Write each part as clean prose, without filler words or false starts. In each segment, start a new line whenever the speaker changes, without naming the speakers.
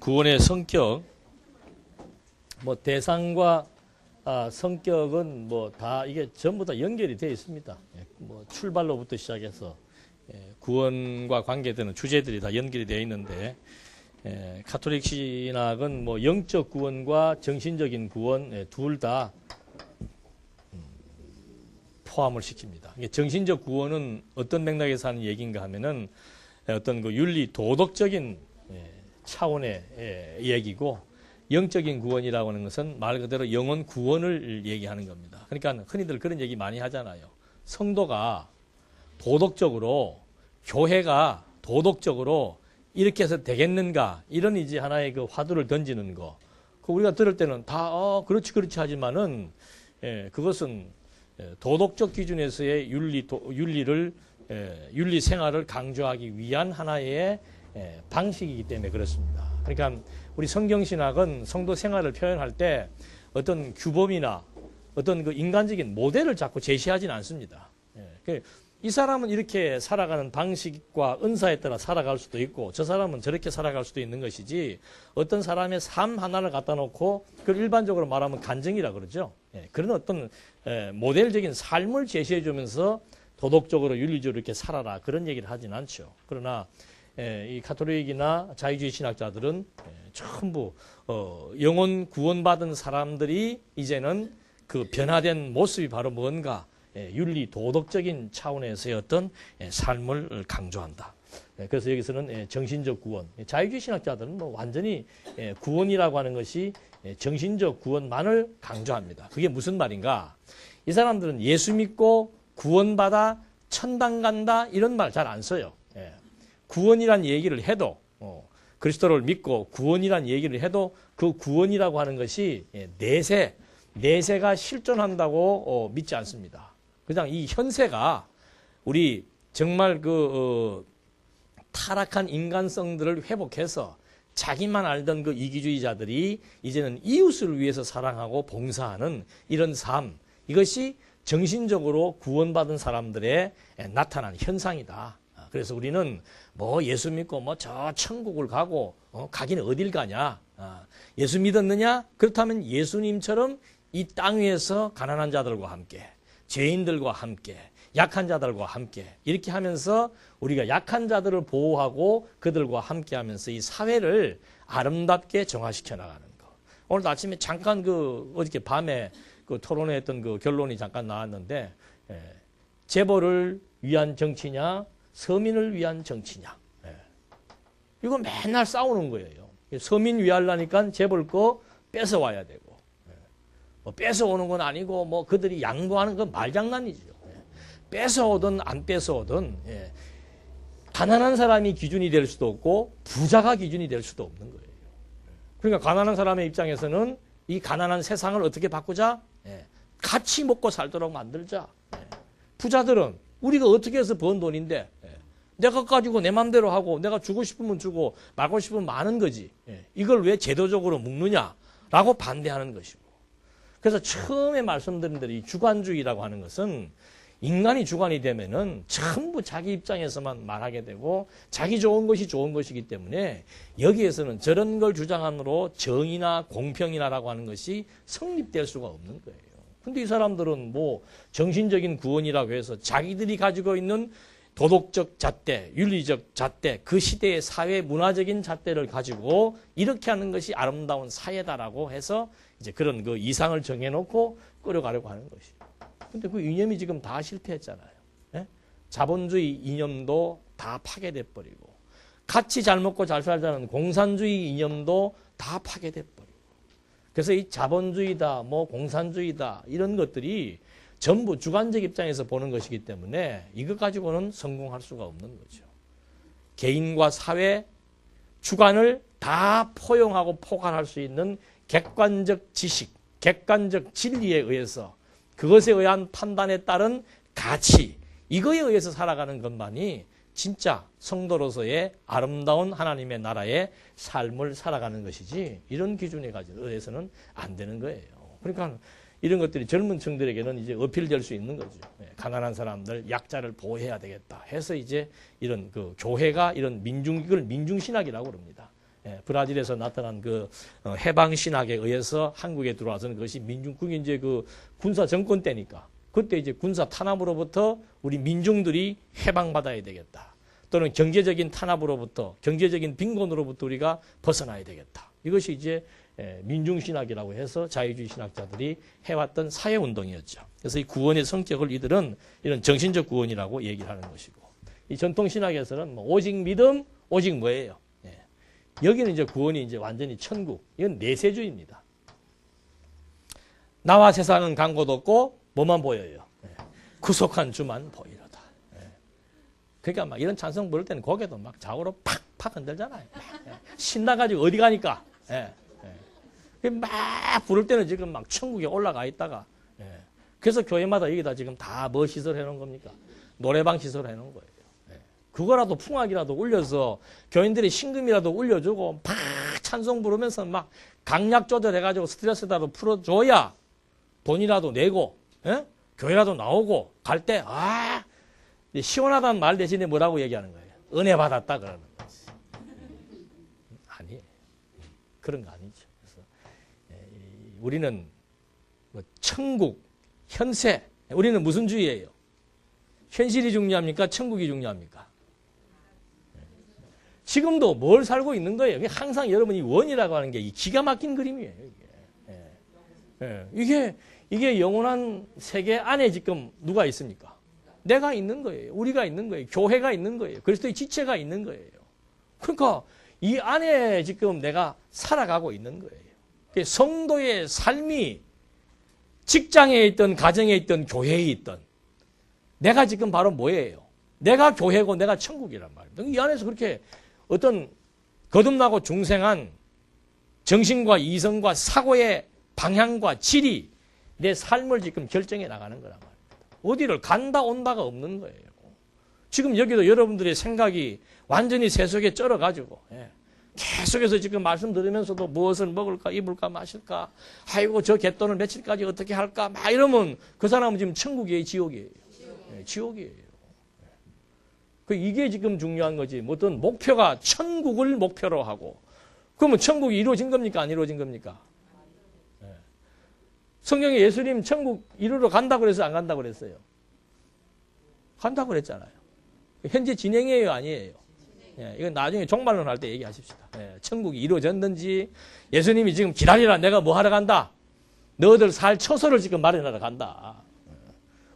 구원의 성격, 뭐 대상과 성격은 뭐 다 이게 전부 다 연결이 되어 있습니다. 뭐 출발로부터 시작해서 구원과 관계되는 주제들이 다 연결이 되어 있는데, 가톨릭 신학은 뭐 영적 구원과 정신적인 구원 둘 다 포함을 시킵니다. 이게 정신적 구원은 어떤 맥락에서 하는 얘기인가 하면은 어떤 그 윤리 도덕적인 차원의 얘기고, 영적인 구원이라고 하는 것은 말 그대로 영혼 구원을 얘기하는 겁니다. 그러니까 흔히들 그런 얘기 많이 하잖아요. 성도가 도덕적으로, 교회가 도덕적으로 이렇게 해서 되겠는가, 이런 이제 하나의 그 화두를 던지는 거. 우리가 들을 때는 다 그렇지 하지만은 그것은 도덕적 기준에서의 윤리 생활을 강조하기 위한 하나의 방식이기 때문에 그렇습니다. 그러니까 우리 성경신학은 성도 생활을 표현할 때 어떤 규범이나 어떤 그 인간적인 모델을 자꾸 제시하지는 않습니다. 이 사람은 이렇게 살아가는 방식과 은사에 따라 살아갈 수도 있고, 저 사람은 저렇게 살아갈 수도 있는 것이지, 어떤 사람의 삶 하나를 갖다 놓고 그걸 일반적으로 말하면 간증이라 그러죠. 그런 어떤 모델적인 삶을 제시해 주면서 도덕적으로 윤리적으로 이렇게 살아라, 그런 얘기를 하진 않죠. 그러나 이 가톨릭이나 자유주의 신학자들은 전부 영혼 구원받은 사람들이 이제는 그 변화된 모습이 바로 뭔가, 윤리 도덕적인 차원에서의 어떤 삶을 강조한다. 그래서 여기서는 정신적 구원, 자유주의 신학자들은 뭐 완전히 구원이라고 하는 것이 정신적 구원만을 강조합니다. 그게 무슨 말인가? 이 사람들은 예수 믿고 구원받아 천당 간다 이런 말 잘 안 써요. 구원이란 얘기를 해도, 그리스도를 믿고 구원이란 얘기를 해도 그 구원이라고 하는 것이 내세가 실존한다고 믿지 않습니다. 그냥 이 현세가 우리 정말 타락한 인간성들을 회복해서 자기만 알던 그 이기주의자들이 이제는 이웃을 위해서 사랑하고 봉사하는 이런 삶, 이것이 정신적으로 구원받은 사람들의 나타난 현상이다. 그래서 우리는 뭐 예수 믿고 뭐 저 천국을 가고 가기는 어딜 가냐? 예수 믿었느냐? 그렇다면 예수님처럼 이 땅 위에서 가난한 자들과 함께, 죄인들과 함께, 약한 자들과 함께 이렇게 하면서 우리가 약한 자들을 보호하고 그들과 함께 하면서 이 사회를 아름답게 정화시켜 나가는 거. 오늘 아침에 잠깐 어저께 밤에 토론회했던 그 결론이 잠깐 나왔는데, 재벌을 위한 정치냐, 서민을 위한 정치냐. 이거 맨날 싸우는 거예요. 서민 위하려니까 재벌 거 뺏어와야 되고, 뭐 뺏어오는 건 아니고 뭐 그들이 양보하는 건 말장난이죠. 뺏어오든 안 뺏어오든 가난한 사람이 기준이 될 수도 없고 부자가 기준이 될 수도 없는 거예요. 그러니까 가난한 사람의 입장에서는 이 가난한 세상을 어떻게 바꾸자? 같이 먹고 살도록 만들자. 부자들은 우리가 어떻게 해서 번 돈인데 내가 가지고 내 맘대로 하고 내가 주고 싶으면 주고 말고 싶으면 마는 거지. 이걸 왜 제도적으로 묶느냐라고 반대하는 것이고. 그래서 처음에 말씀드린 대로 이 주관주의라고 하는 것은 인간이 주관이 되면은 전부 자기 입장에서만 말하게 되고 자기 좋은 것이 좋은 것이기 때문에 여기에서는 저런 걸 주장함으로 정의나 공평이나라고 하는 것이 성립될 수가 없는 거예요. 근데 이 사람들은 뭐 정신적인 구원이라고 해서 자기들이 가지고 있는 도덕적 잣대, 윤리적 잣대, 그 시대의 사회 문화적인 잣대를 가지고 이렇게 하는 것이 아름다운 사회다라고 해서 이제 그런 그 이상을 정해놓고 끌어가려고 하는 것이죠. 근데 그 이념이 지금 다 실패했잖아요. 자본주의 이념도 다 파괴돼 버리고, 같이 잘 먹고 잘 살자는 공산주의 이념도 다 파괴돼 버리고. 그래서 이 자본주의다, 뭐 공산주의다 이런 것들이 전부 주관적 입장에서 보는 것이기 때문에 이것 가지고는 성공할 수가 없는 거죠. 개인과 사회, 주관을 다 포용하고 포괄할 수 있는 객관적 지식, 객관적 진리에 의해서 그것에 의한 판단에 따른 가치, 이거에 의해서 살아가는 것만이 진짜 성도로서의 아름다운 하나님의 나라의 삶을 살아가는 것이지, 이런 기준에 의해서는 안 되는 거예요. 그러니까 이런 것들이 젊은 층들에게는 이제 어필될 수 있는 거죠. 가난한 사람들, 약자를 보호해야 되겠다 해서 이제 이런 그 교회가 이런 이걸 민중신학이라고 그럽니다. 브라질에서 나타난 그 해방 신학에 의해서 한국에 들어와서는 그것이 그게 이제 그 군사 정권 때니까 그때 이제 군사 탄압으로부터 우리 민중들이 해방받아야 되겠다. 또는 경제적인 탄압으로부터 경제적인 빈곤으로부터 우리가 벗어나야 되겠다. 이것이 이제 민중신학이라고 해서 자유주의 신학자들이 해왔던 사회운동이었죠. 그래서 이 구원의 성격을 이들은 이런 정신적 구원이라고 얘기를 하는 것이고 이 전통신학에서는 뭐 오직 믿음, 오직 뭐예요? 여기는 이제 구원이 이제 완전히 천국. 이건 내세주의입니다. 나와 세상은 간 곳 없고 뭐만 보여요? 구속한 주만 보이로다. 그러니까 막 이런 찬송 부를 때는 고개도 막 좌우로 팍팍 흔들잖아요. 신나가지고 어디 가니까. 막 부를 때는 지금 막 천국에 올라가 있다가. 그래서 교회마다 여기다 지금 다 뭐 시설해 놓은 겁니까? 노래방 시설해 놓은 거예요. 그거라도 풍악이라도 울려서 교인들의 신금이라도 울려주고 막 찬송 부르면서 막 강약 조절해가지고 스트레스라도 풀어줘야 돈이라도 내고 교회라도 나오고 갈 때 시원하다는 말 대신에 뭐라고 얘기하는 거예요? 은혜 받았다 그러는 거지. 아니에요. 그런 거 아니죠. 그래서 우리는 뭐 천국, 현세 우리는 무슨 주의예요? 현실이 중요합니까? 천국이 중요합니까? 지금도 뭘 살고 있는 거예요. 항상 여러분이 원이라고 하는 게 기가 막힌 그림이에요. 이게 영원한 세계 안에 지금 누가 있습니까? 내가 있는 거예요. 우리가 있는 거예요. 교회가 있는 거예요. 그리스도의 지체가 있는 거예요. 그러니까 이 안에 지금 내가 살아가고 있는 거예요. 성도의 삶이 직장에 있든 가정에 있든 교회에 있든 내가 지금 바로 뭐예요? 내가 교회고 내가 천국이란 말입니다. 이 안에서 그렇게 어떤 거듭나고 중생한 정신과 이성과 사고의 방향과 질이 내 삶을 지금 결정해 나가는 거란 말입니다. 어디를 간다 온다가 없는 거예요. 지금 여기도 여러분들의 생각이 완전히 세속에 쩔어가지고 계속해서 지금 말씀 들으면서도 무엇을 먹을까 입을까 마실까 아이고 저 갯돈을 며칠까지 어떻게 할까 막 이러면 그 사람은 지금 천국이에요 지옥이에요. 지옥이에요. 이게 지금 중요한 거지. 어떤 목표가 천국을 목표로 하고 그러면 천국이 이루어진 겁니까? 안 이루어진 겁니까? 성경에 예수님 천국 이루러 간다고 그래서 안 간다고 그랬어요? 간다고 그랬잖아요. 현재 진행이에요? 아니에요? 이건 나중에 종말론 할 때 얘기하십시다. 천국이 이루어졌는지 예수님이 지금 기다리라 내가 뭐 하러 간다? 너희들 살 처소를 지금 마련하러 간다.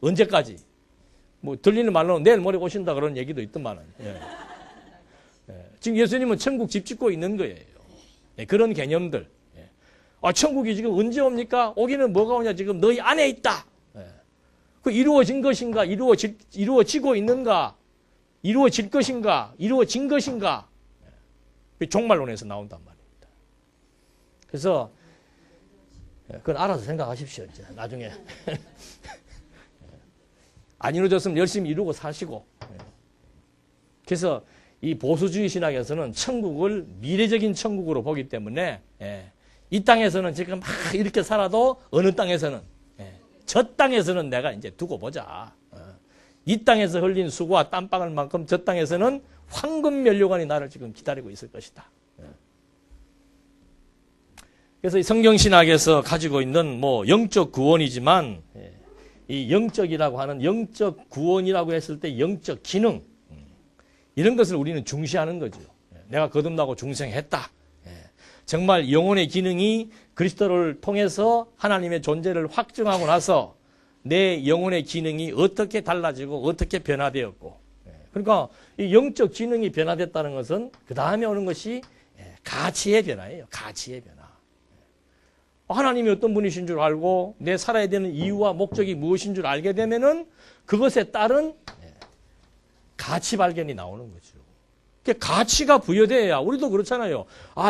언제까지? 뭐 들리는 말로는 내일 모레 오신다 그런 얘기도 있더만은. 지금 예수님은 천국 집 짓고 있는 거예요. 그런 개념들. 천국이 지금 언제 옵니까? 오기는 뭐가 오냐? 지금 너희 안에 있다. 그 이루어진 것인가? 이루어지고 있는가? 이루어질 것인가? 이루어진 것인가? 종말론에서 나온단 말입니다. 그래서 그건 알아서 생각하십시오. 이제 나중에. 안 이루어졌으면 열심히 이루고 사시고. 그래서 이 보수주의 신학에서는 천국을 미래적인 천국으로 보기 때문에 이 땅에서는 지금 막 이렇게 살아도 어느 땅에서는 저 땅에서는 내가 이제 두고 보자. 이 땅에서 흘린 수고와 땀방울 만큼 저 땅에서는 황금 면류관이 나를 지금 기다리고 있을 것이다. 그래서 이 성경신학에서 가지고 있는 뭐 영적 구원이지만 이 영적이라고 하는 영적 구원이라고 했을 때 영적 기능 이런 것을 우리는 중시하는 거죠. 내가 거듭나고 중생했다. 정말 영혼의 기능이 그리스도를 통해서 하나님의 존재를 확증하고 나서 내 영혼의 기능이 어떻게 달라지고 어떻게 변화되었고 그러니까 이 영적 기능이 변화됐다는 것은 그 다음에 오는 것이 가치의 변화예요. 가치의 변화. 하나님이 어떤 분이신 줄 알고 내 살아야 되는 이유와 목적이 무엇인 줄 알게 되면은 그것에 따른 가치 발견이 나오는 거죠. 가치가 부여돼야 우리도 그렇잖아요.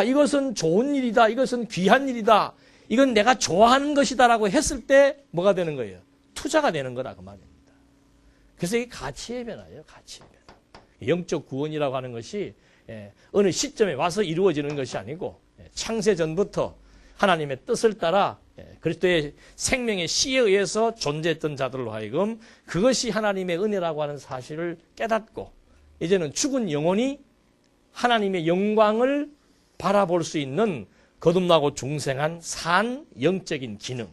이것은 좋은 일이다. 이것은 귀한 일이다. 이건 내가 좋아하는 것이다라고 했을 때 뭐가 되는 거예요? 투자가 되는 거라 그 말입니다. 그래서 이게 가치의 변화예요. 가치의 변화. 영적 구원이라고 하는 것이 어느 시점에 와서 이루어지는 것이 아니고 창세 전부터 하나님의 뜻을 따라 그리스도의 생명의 씨에 의해서 존재했던 자들로 하여금 그것이 하나님의 은혜라고 하는 사실을 깨닫고 이제는 죽은 영혼이 하나님의 영광을 바라볼 수 있는 거듭나고 중생한 산 영적인 기능.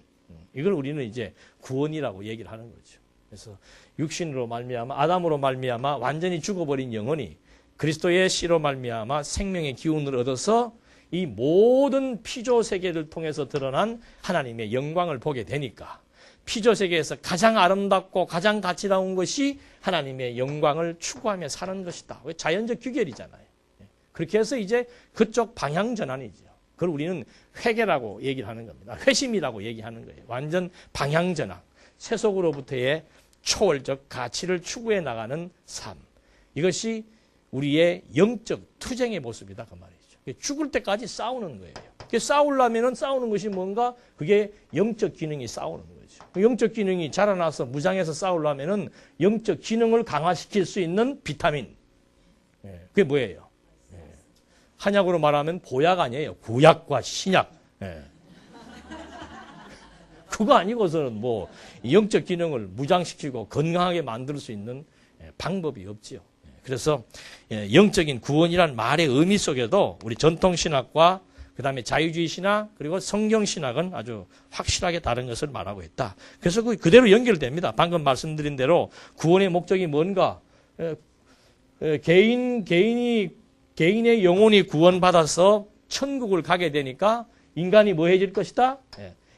이걸 우리는 이제 구원이라고 얘기를 하는 거죠. 그래서 육신으로 말미암아 아담으로 말미암아 완전히 죽어버린 영혼이 그리스도의 씨로 말미암아 생명의 기운을 얻어서 이 모든 피조 세계를 통해서 드러난 하나님의 영광을 보게 되니까 피조 세계에서 가장 아름답고 가장 가치다운 것이 하나님의 영광을 추구하며 사는 것이다. 자연적 규결이잖아요. 그렇게 해서 이제 그쪽 방향 전환이죠. 그걸 우리는 회개라고 얘기를 하는 겁니다. 회심이라고 얘기하는 거예요. 완전 방향 전환. 세속으로부터의 초월적 가치를 추구해 나가는 삶. 이것이 우리의 영적 투쟁의 모습이다. 그 말이죠. 죽을 때까지 싸우는 거예요. 싸우려면 싸우는 것이 뭔가? 그게 영적 기능이 싸우는 거죠. 영적 기능이 자라나서 무장해서 싸우려면 영적 기능을 강화시킬 수 있는 비타민. 그게 뭐예요? 한약으로 말하면 보약 아니에요. 구약과 신약. 그거 아니고서는 뭐 영적 기능을 무장시키고 건강하게 만들 수 있는 방법이 없지요. 그래서 영적인 구원이란 말의 의미 속에도 우리 전통신학과 그 다음에 자유주의 신학 그리고 성경신학은 아주 확실하게 다른 것을 말하고 있다. 그래서 그대로 연결됩니다. 방금 말씀드린 대로 구원의 목적이 뭔가? 개인의 영혼이 구원받아서 천국을 가게 되니까 인간이 뭐해질 것이다?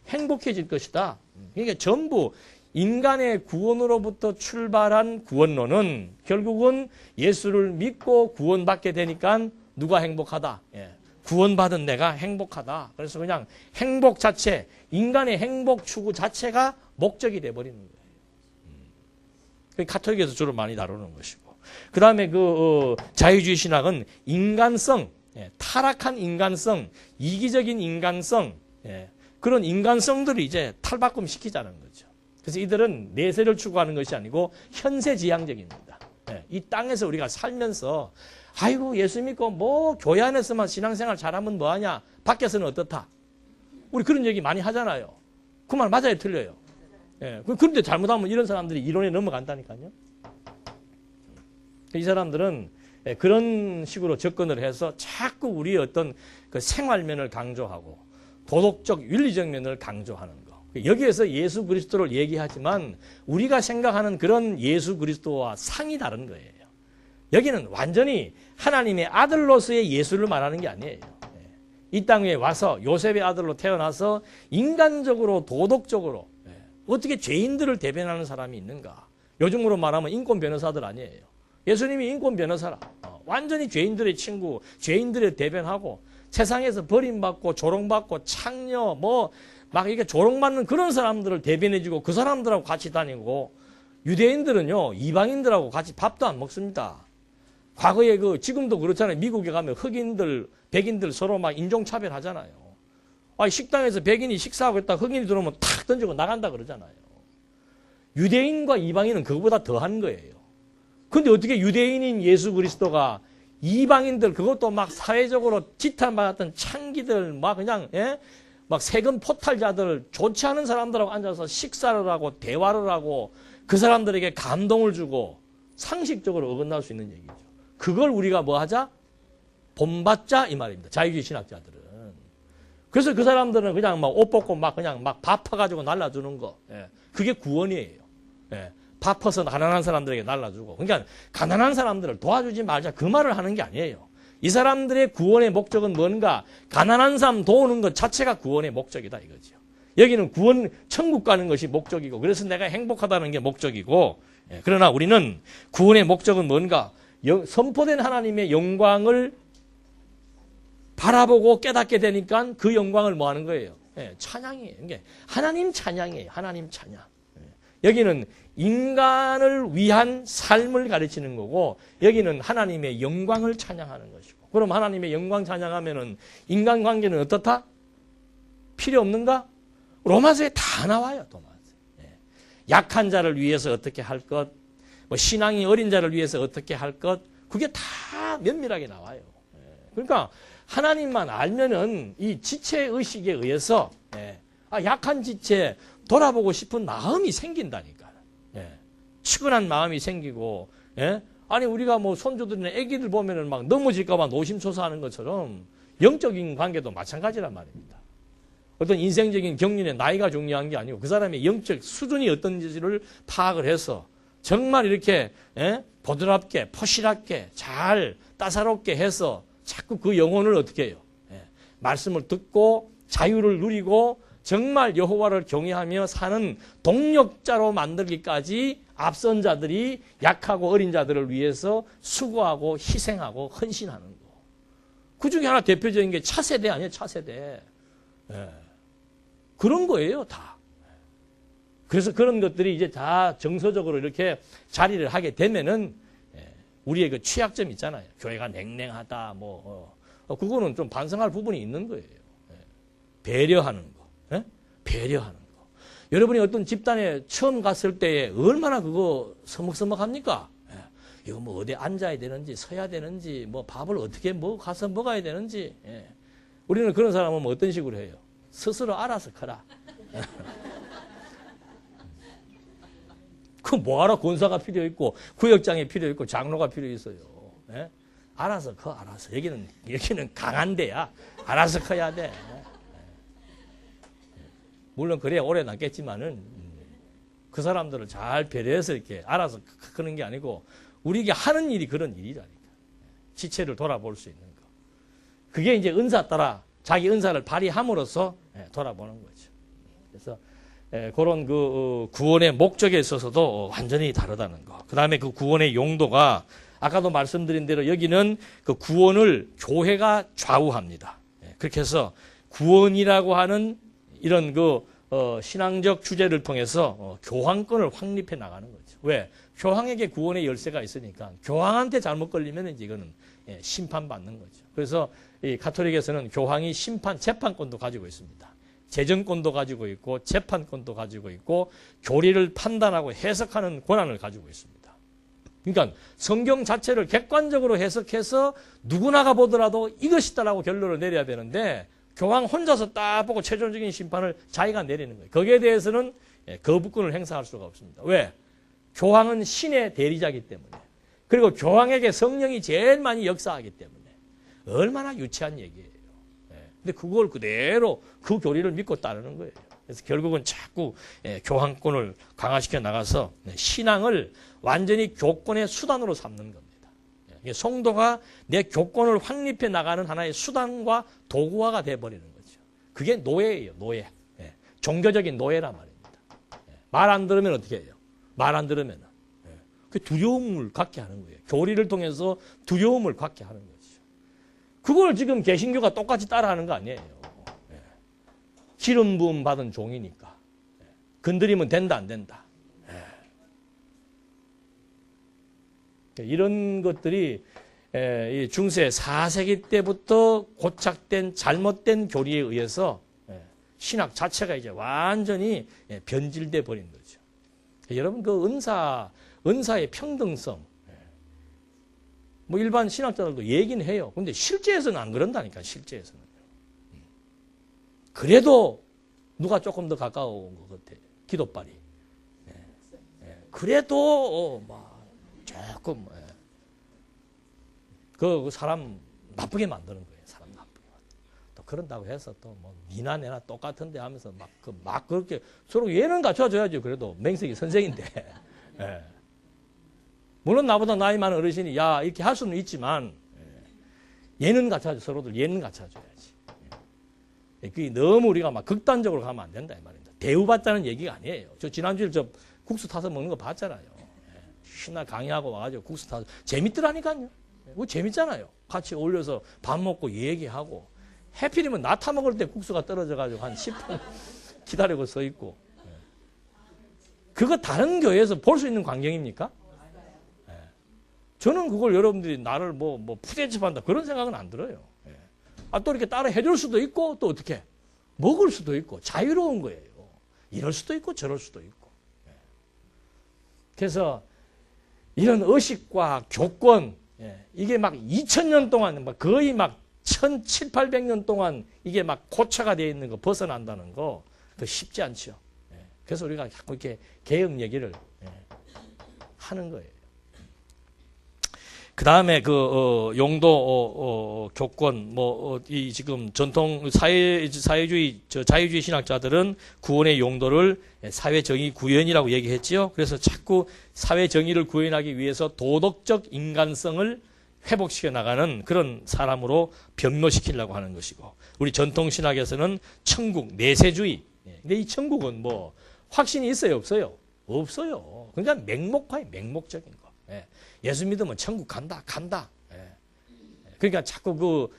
행복해질 것이다. 그러니까 전부 인간의 구원으로부터 출발한 구원론은 결국은 예수를 믿고 구원받게 되니까 누가 행복하다? 구원받은 내가 행복하다. 그래서 그냥 행복 자체, 인간의 행복 추구 자체가 목적이 돼버리는 거예요. 가톨릭에서 주로 많이 다루는 것이고. 그 다음에 자유주의 신학은 인간성, 타락한 인간성, 이기적인 인간성, 그런 인간성들을 이제 탈바꿈 시키자는 거죠. 그래서 이들은 내세를 추구하는 것이 아니고 현세지향적입니다. 이 땅에서 우리가 살면서 아이고 예수 믿고 뭐 교회 안에서만 신앙생활 잘하면 뭐하냐, 밖에서는 어떻다. 우리 그런 얘기 많이 하잖아요. 그 말 맞아요, 틀려요? 그런데 잘못하면 이런 사람들이 이론에 넘어간다니까요. 이 사람들은 그런 식으로 접근을 해서 자꾸 우리의 어떤 그 생활면을 강조하고 도덕적 윤리적 면을 강조하는 거. 여기에서 예수 그리스도를 얘기하지만 우리가 생각하는 그런 예수 그리스도와 상이 다른 거예요. 여기는 완전히 하나님의 아들로서의 예수를 말하는 게 아니에요. 이 땅에 와서 요셉의 아들로 태어나서 인간적으로 도덕적으로 어떻게 죄인들을 대변하는 사람이 있는가. 요즘으로 말하면 인권 변호사들 아니에요. 예수님이 인권 변호사라. 완전히 죄인들의 친구, 죄인들의 대변하고 세상에서 버림받고 조롱받고 창녀 막 이렇게 조롱받는 그런 사람들을 대변해주고 그 사람들하고 같이 다니고 유대인들은요 이방인들하고 같이 밥도 안 먹습니다. 과거에 지금도 그렇잖아요. 미국에 가면 흑인들, 백인들 서로 막 인종차별 하잖아요. 식당에서 백인이 식사하고 있다 흑인이 들어오면 탁 던지고 나간다 그러잖아요. 유대인과 이방인은 그거보다 더한 거예요. 근데 어떻게 유대인인 예수 그리스도가 이방인들 그것도 막 사회적으로 지탄받았던 창기들 막 그냥 막 세금 포탈자들 좋지 않은 사람들하고 앉아서 식사를 하고 대화를 하고 그 사람들에게 감동을 주고 상식적으로 어긋날 수 있는 얘기죠. 그걸 우리가 뭐 하자? 본받자 이 말입니다. 자유주의 신학자들은. 그래서 그 사람들은 그냥 막 옷 벗고 막 그냥 막 밥 퍼가지고 날라주는 거. 그게 구원이에요. 밥 퍼서 가난한 사람들에게 날라주고. 그러니까 가난한 사람들을 도와주지 말자 그 말을 하는 게 아니에요. 이 사람들의 구원의 목적은 뭔가? 가난한 사람 도우는 것 자체가 구원의 목적이다 이거죠. 여기는 구원, 천국 가는 것이 목적이고 그래서 내가 행복하다는 게 목적이고 그러나 우리는 구원의 목적은 뭔가? 선포된 하나님의 영광을 바라보고 깨닫게 되니까 그 영광을 뭐 하는 거예요? 찬양이에요. 이게 하나님 찬양이에요. 하나님 찬양. 여기는 인간을 위한 삶을 가르치는 거고 여기는 하나님의 영광을 찬양하는 것이고 그럼 하나님의 영광 찬양하면은 인간관계는 어떻다? 필요 없는가? 로마서에 다 나와요. 약한 자를 위해서 어떻게 할 것, 신앙이 어린 자를 위해서 어떻게 할 것, 그게 다 면밀하게 나와요. 그러니까 하나님만 알면은 이 지체의식에 의해서 약한 지체 돌아보고 싶은 마음이 생긴다니까. 측은한 마음이 생기고, 아니 우리가 뭐 손주들이나 애기들 보면은 막 넘어질까봐 노심초사하는 것처럼 영적인 관계도 마찬가지란 말입니다. 어떤 인생적인 경륜의 나이가 중요한 게 아니고 그 사람의 영적 수준이 어떤지를 파악을 해서 정말 이렇게 보드랍게 포실하게 잘 따사롭게 해서 자꾸 그 영혼을 어떻게 해요? 말씀을 듣고 자유를 누리고 정말 여호와를 경외하며 사는 동력자로 만들기까지 앞선 자들이 약하고 어린 자들을 위해서 수고하고 희생하고 헌신하는 거. 그 중에 하나 대표적인 게 차세대 아니에요? 차세대. 그런 거예요, 다. 그래서 그런 것들이 이제 다 정서적으로 이렇게 자리를 하게 되면은 우리의 그 취약점 있잖아요. 교회가 냉랭하다, 그거는 좀 반성할 부분이 있는 거예요. 배려하는 거. 배려하는 거. 여러분이 어떤 집단에 처음 갔을 때에 얼마나 그거 서먹서먹합니까? 이거 뭐 어디 앉아야 되는지, 서야 되는지, 뭐 밥을 어떻게 가서 먹어야 되는지. 우리는 그런 사람은 어떤 식으로 해요? 스스로 알아서 커라. 그 뭐하러 권사가 필요 있고 구역장이 필요 있고 장로가 필요 있어요. 알아서 커, 알아서. 여기는 강한 데야. 알아서 커야 돼. 물론 그래야 오래 남겠지만은 그 사람들을 잘 배려해서 이렇게 알아서 크는 게 아니고 우리에게 하는 일이 그런 일이라니까. 지체를 돌아볼 수 있는 거. 그게 이제 은사 따라 자기 은사를 발휘함으로써 돌아보는 거죠. 그래서 그런 그 구원의 목적에 있어서도 완전히 다르다는 거. 그 다음에 그 구원의 용도가 아까도 말씀드린 대로 여기는 그 구원을 교회가 좌우합니다. 그렇게 해서 구원이라고 하는 이런 그 신앙적 주제를 통해서 교황권을 확립해 나가는 거죠. 왜? 교황에게 구원의 열쇠가 있으니까 교황한테 잘못 걸리면 이제 이거는 심판받는 거죠. 그래서 이 가톨릭에서는 교황이 재판권도 가지고 있습니다. 재정권도 가지고 있고 재판권도 가지고 있고 교리를 판단하고 해석하는 권한을 가지고 있습니다. 그러니까 성경 자체를 객관적으로 해석해서 누구나가 보더라도 이것이다라고 결론을 내려야 되는데 교황 혼자서 딱 보고 최종적인 심판을 자기가 내리는 거예요. 거기에 대해서는 거부권을 행사할 수가 없습니다. 왜? 교황은 신의 대리자이기 때문에. 그리고 교황에게 성령이 제일 많이 역사하기 때문에. 얼마나 유치한 얘기예요. 근데 그걸 그대로 그 교리를 믿고 따르는 거예요. 그래서 결국은 자꾸 교황권을 강화시켜 나가서 신앙을 완전히 교권의 수단으로 삼는 겁니다. 성도가 내 교권을 확립해 나가는 하나의 수단과 도구화가 돼버리는 거죠. 그게 노예예요, 노예. 종교적인 노예란 말입니다. 말 안 들으면 어떻게 해요? 말 안 들으면 그 두려움을 갖게 하는 거예요. 교리를 통해서 두려움을 갖게 하는 거죠. 그걸 지금 개신교가 똑같이 따라하는 거 아니에요. 기름 부음 받은 종이니까. 건드리면 된다, 안 된다. 이런 것들이 중세 4세기 때부터 고착된 잘못된 교리에 의해서 신학 자체가 이제 완전히 변질돼 버린 거죠. 여러분 그 은사의 평등성 뭐 일반 신학자들도 얘기는 해요. 근데 실제에서는 안 그런다니까. 실제에서는. 그래도 누가 조금 더 가까운 것 같아. 기도빨이. 그래도 조금 그 사람 나쁘게 만드는 거예요. 사람 나쁘게. 또 그런다고 해서 또 뭐 니나 내나 똑같은데 하면서 막 그렇게 서로 예는 갖춰줘야죠. 그래도 맹세기 선생인데. 물론 나보다 나이 많은 어르신이 야 이렇게 할 수는 있지만 예는 갖춰줘. 서로들 예는 갖춰줘야지. 그게 너무 우리가 막 극단적으로 가면 안 된다 이 말입니다. 대우받자는 얘기가 아니에요. 저 지난주에 국수 타서 먹는 거 봤잖아요. 신나 강의하고 와가지고 국수 타서 재밌더라니까요. 그거 재밌잖아요. 같이 어울려서 밥 먹고 얘기하고 해필이면 나 타 먹을 때 국수가 떨어져가지고 한 10분 기다리고 서 있고. 그거 다른 교회에서 볼 수 있는 광경입니까? 저는 그걸 여러분들이 나를 뭐 푸대접한다 그런 생각은 안 들어요. 또 이렇게 따라 해줄 수도 있고 또 어떻게 먹을 수도 있고 자유로운 거예요. 이럴 수도 있고 저럴 수도 있고. 그래서 이런 의식과 교권 이게 막 2000년 동안 거의 막 1700~1800년 동안 이게 막 고착화 되어 있는 거 벗어난다는 거 그 쉽지 않죠. 그래서 우리가 자꾸 이렇게 개혁 얘기를 하는 거예요. 그 다음에 용도, 교권, 이 지금 전통 사회주의, 자유주의 신학자들은 구원의 용도를 사회정의 구현이라고 얘기했지요. 그래서 자꾸 사회정의를 구현하기 위해서 도덕적 인간성을 회복시켜 나가는 그런 사람으로 변모시키려고 하는 것이고, 우리 전통 신학에서는 천국, 내세주의. 근데 이 천국은 뭐 확신이 있어요, 없어요? 없어요. 그러니까 맹목화에 맹목적인 거. 예수 믿으면 천국 간다. 그러니까 자꾸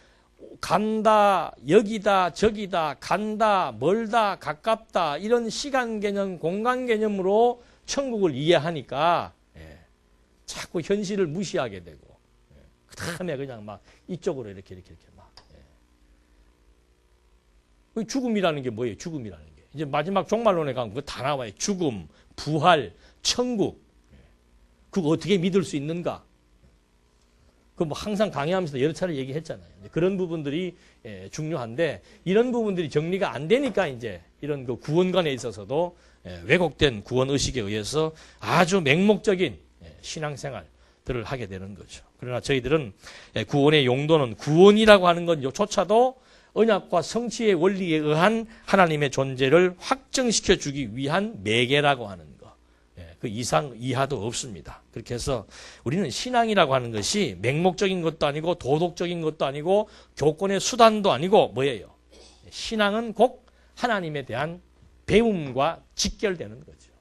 간다, 여기다, 저기다, 간다, 멀다, 가깝다, 이런 시간 개념, 공간 개념으로 천국을 이해하니까, 자꾸 현실을 무시하게 되고, 그 다음에 그냥 막 이쪽으로 이렇게 막. 죽음이라는 게 뭐예요? 죽음이라는 게. 이제 마지막 종말론에 가면 그거 다 나와요. 죽음, 부활, 천국. 그거 어떻게 믿을 수 있는가? 그 뭐 항상 강의하면서 여러 차례 얘기했잖아요. 그런 부분들이 중요한데, 이런 부분들이 정리가 안 되니까 이제 이런 그 구원관에 있어서도 왜곡된 구원 의식에 의해서 아주 맹목적인 신앙생활들을 하게 되는 거죠. 그러나 저희들은 구원의 용도는 구원이라고 하는 것조차도 언약과 성취의 원리에 의한 하나님의 존재를 확정시켜 주기 위한 매개라고 하는 것. 그 이상 이하도 없습니다. 그렇게 해서 우리는 신앙이라고 하는 것이 맹목적인 것도 아니고 도덕적인 것도 아니고 교권의 수단도 아니고 뭐예요? 신앙은 곧 하나님에 대한 배움과 직결되는 거죠.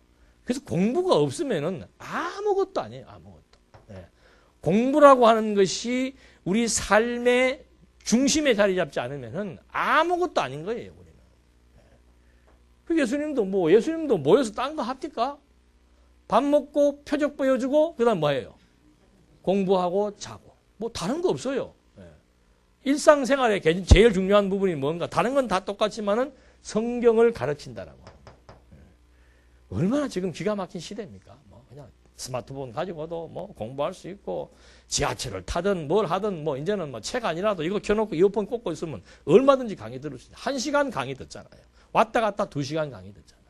그래서 공부가 없으면은 아무것도 아니에요. 아무것도. 공부라고 하는 것이 우리 삶의 중심에 자리 잡지 않으면은 아무것도 아닌 거예요, 우리는. 예수님도 모여서 딴 거 합니까? 밥 먹고 표적 보여주고 그다음 뭐예요? 공부하고 자고. 뭐 다른 거 없어요. 일상생활에 제일 중요한 부분이 뭔가? 다른 건 다 똑같지만은 성경을 가르친다라고. 얼마나 지금 기가 막힌 시대입니까? 뭐 그냥 스마트폰 가지고도 뭐 공부할 수 있고, 지하철을 타든 뭘 하든 뭐 이제는 뭐 책 아니라도 이거 켜놓고 이어폰 꽂고 있으면 얼마든지 강의 들을 수 있어요. 1시간 강의 듣잖아요. 왔다 갔다 2시간 강의 듣잖아요.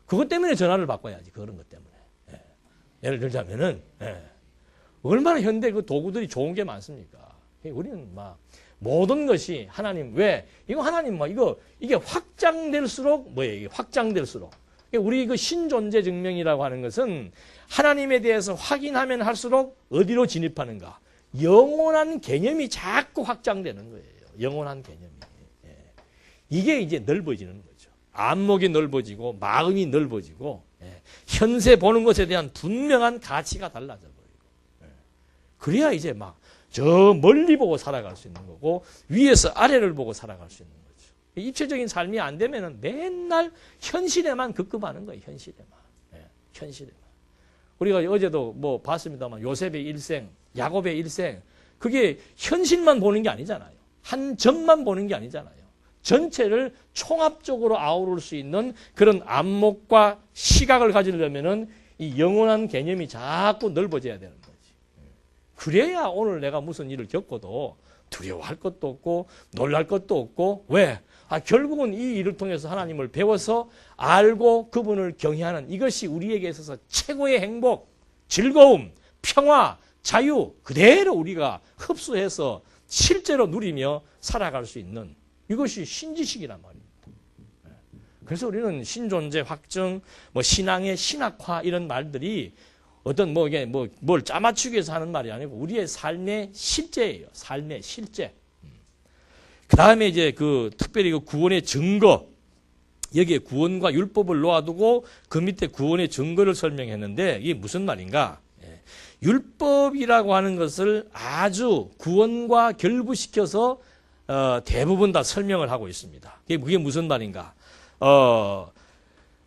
그것 때문에 전화를 바꿔야지. 그런 것 때문에. 예를 들자면은 얼마나 현대 그 도구들이 좋은 게 많습니까? 우리는 막 모든 것이 하나님, 왜 이거 하나님 이게 확장될수록 뭐예요? 이게 확장될수록 우리 그 신존재 증명이라고 하는 것은 하나님에 대해서 확인하면 할수록 어디로 진입하는가? 영원한 개념이 자꾸 확장되는 거예요. 영원한 개념이. 이게 이제 넓어지는 거죠. 안목이 넓어지고 마음이 넓어지고 현세 보는 것에 대한 분명한 가치가 달라져 버리고, 그래야 이제 막 저 멀리 보고 살아갈 수 있는 거고 위에서 아래를 보고 살아갈 수 있는 거죠. 입체적인 삶이 안 되면은 맨날 현실에만 급급하는 거예요. 현실에만. 우리가 어제도 뭐 봤습니다만 요셉의 일생, 야곱의 일생, 그게 현실만 보는 게 아니잖아요. 한 점만 보는 게 아니잖아요. 전체를 총합적으로 아우를 수 있는 그런 안목과 시각을 가지려면은 이 영원한 개념이 자꾸 넓어져야 되는 거지. 그래야 오늘 내가 무슨 일을 겪어도 두려워할 것도 없고 놀랄 것도 없고, 왜? 결국은 이 일을 통해서 하나님을 배워서 알고 그분을 경외하는 이것이 우리에게 있어서 최고의 행복, 즐거움, 평화, 자유 그대로 우리가 흡수해서 실제로 누리며 살아갈 수 있는 이것이 신지식이란 말입니다. 그래서 우리는 신존재 확증, 신앙의 신학화 이런 말들이 어떤 뭘 짜맞추기 위해서 하는 말이 아니고 우리의 삶의 실제예요. 삶의 실제. 그 다음에 이제 특별히 구원의 증거, 여기에 구원과 율법을 놓아두고 그 밑에 구원의 증거를 설명했는데 이게 무슨 말인가? 율법이라고 하는 것을 아주 구원과 결부시켜서 대부분 다 설명을 하고 있습니다. 그게 무슨 말인가?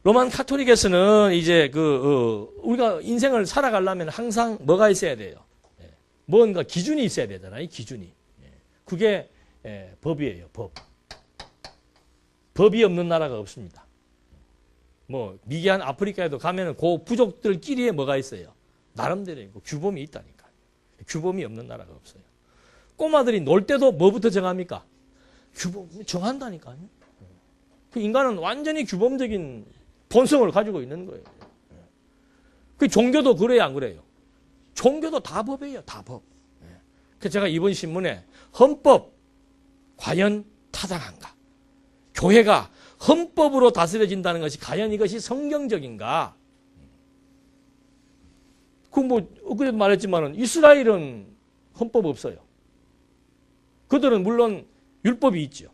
로만 카톨릭에서는 이제 우리가 인생을 살아가려면 항상 뭐가 있어야 돼요? 뭔가 기준이 있어야 되잖아요. 기준이. 그게 법이에요. 법이 없는 나라가 없습니다. 미개한 아프리카에도 가면은 그 부족들끼리에 뭐가 있어요? 나름대로 있고 규범이 있다니까. 규범이 없는 나라가 없어요. 꼬마들이 놀 때도 뭐부터 정합니까? 규범 정한다니까요. 그 인간은 완전히 규범적인 본성을 가지고 있는 거예요. 그 종교도 그래요, 안 그래요? 종교도 다 법이에요. 다 법. 그래서 제가 이번 신문에 헌법 과연 타당한가? 교회가 헌법으로 다스려진다는 것이 과연 이것이 성경적인가? 엊그제도 말했지만은 이스라엘은 헌법 없어요. 그들은 물론 율법이 있죠.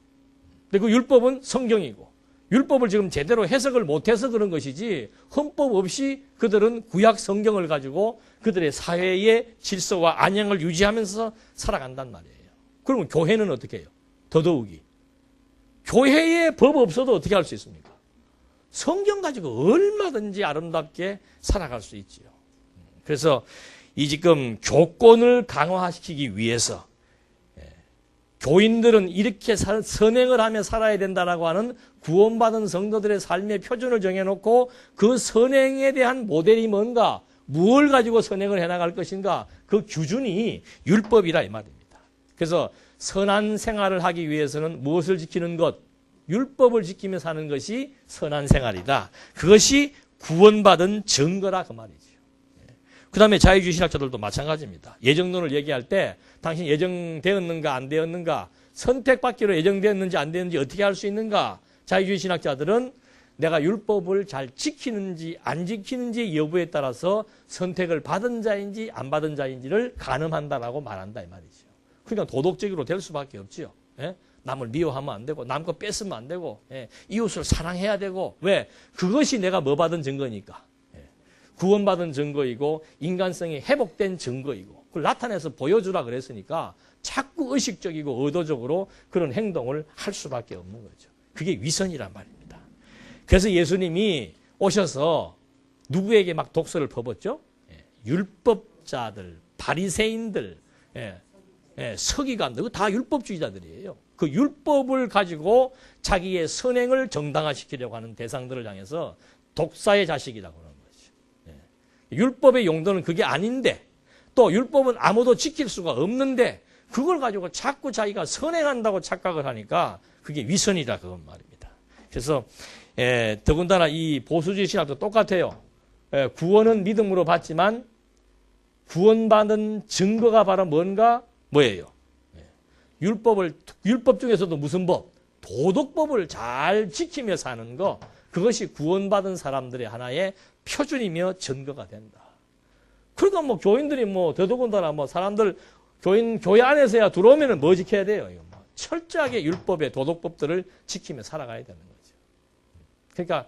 근데 그 율법은 성경이고, 율법을 지금 제대로 해석을 못해서 그런 것이지, 헌법 없이 그들은 구약 성경을 가지고 그들의 사회의 질서와 안녕을 유지하면서 살아간단 말이에요. 그러면 교회는 어떻게 해요? 더더욱이. 교회에 법 없어도 어떻게 할 수 있습니까? 성경 가지고 얼마든지 아름답게 살아갈 수 있지요. 그래서 이 지금 교권을 강화시키기 위해서 교인들은 이렇게 선행을 하며 살아야 된다라고 하는 구원받은 성도들의 삶의 표준을 정해놓고 그 선행에 대한 모델이 뭔가, 무엇을 가지고 선행을 해나갈 것인가, 그 기준이 율법이라 이 말입니다. 그래서 선한 생활을 하기 위해서는 무엇을 지키는 것? 율법을 지키며 사는 것이 선한 생활이다. 그것이 구원받은 증거라 그 말이죠. 그 다음에 자유주의 신학자들도 마찬가지입니다. 예정론을 얘기할 때 당신 예정되었는가 안 되었는가, 선택받기로 예정되었는지 안 되었는지 어떻게 할 수 있는가. 자유주의 신학자들은 내가 율법을 잘 지키는지 안 지키는지 여부에 따라서 선택을 받은 자인지 안 받은 자인지를 가늠한다라고 말한다 이 말이죠. 그러니까 도덕적으로 될 수밖에 없지요. 예? 남을 미워하면 안 되고, 남 거 뺏으면 안 되고, 예? 이웃을 사랑해야 되고. 왜? 그것이 내가 뭐 받은 증거니까. 구원받은 증거이고 인간성이 회복된 증거이고, 그걸 나타내서 보여주라 그랬으니까 자꾸 의식적이고 의도적으로 그런 행동을 할 수밖에 없는 거죠. 그게 위선이란 말입니다. 그래서 예수님이 오셔서 누구에게 막 독서를 퍼붓죠? 율법자들, 바리새인들, 서기관들, 다 율법주의자들이에요. 그 율법을 가지고 자기의 선행을 정당화시키려고 하는 대상들을 향해서 독사의 자식이라고 하는 거죠. 율법의 용도는 그게 아닌데, 또 율법은 아무도 지킬 수가 없는데 그걸 가지고 자꾸 자기가 선행한다고 착각을 하니까 그게 위선이다 그건 말입니다. 그래서 더군다나 이 보수주의 신학도 똑같아요. 구원은 믿음으로 받지만 구원받은 증거가 바로 뭐예요? 율법 중에서도 무슨 법? 도덕법을 잘 지키며 사는 거, 그것이 구원받은 사람들의 하나의 표준이며 증거가 된다. 그러니까 뭐 교인들이 뭐 더더군다나 뭐 사람들 교회 안에서야 들어오면은 뭐 지켜야 돼요? 이거 뭐 철저하게 율법의 도덕법들을 지키며 살아가야 되는 거죠. 그러니까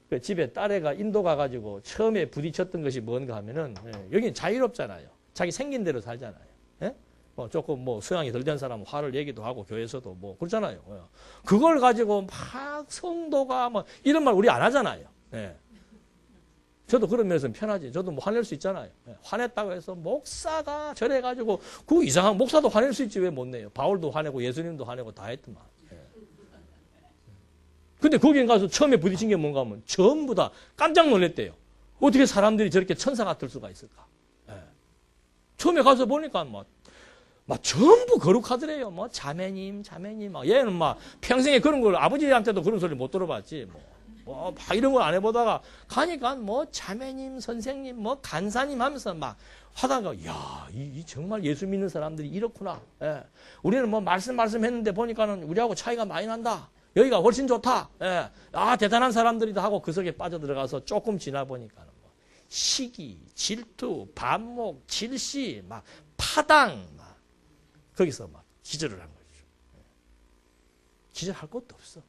그 집에 딸애가 인도 가가지고 처음에 부딪혔던 것이 뭔가 하면은, 여기는 자유롭잖아요. 자기 생긴 대로 살잖아요. 예? 뭐 조금 뭐 수양이 덜 된 사람은 화를 얘기도 하고 교회에서도 뭐 그렇잖아요. 그걸 가지고 막 성도가 뭐 이런 말 우리 안 하잖아요. 예. 저도 그런 면에서는 편하지. 저도 뭐 화낼 수 있잖아요. 화냈다고 해서 목사가 저래가지고, 그 이상한 목사도 화낼 수 있지 왜 못 내요? 바울도 화내고 예수님도 화내고 다 했더만. 근데 거기 가서 처음에 부딪힌 게 뭔가 하면 전부 다 깜짝 놀랐대요. 어떻게 사람들이 저렇게 천사 같을 수가 있을까? 처음에 가서 보니까 막 전부 거룩하더래요. 뭐 자매님. 막 얘는 막 평생에 그런 걸, 아버지한테도 그런 소리 못 들어봤지. 막 이런 걸 안 해보다가 가니까 뭐 자매님, 선생님, 뭐 간사님 하면서 막 하다가, 야, 이 정말 예수 믿는 사람들이 이렇구나. 예. 우리는 뭐 말씀했는데 보니까는 우리하고 차이가 많이 난다. 여기가 훨씬 좋다. 예. 아, 대단한 사람들이다 하고 그 속에 빠져들어가서 조금 지나 보니까는 뭐 시기, 질투, 반목, 질시, 막 파당, 막 거기서 막 기절을 한 거죠. 기절할 것도 없어.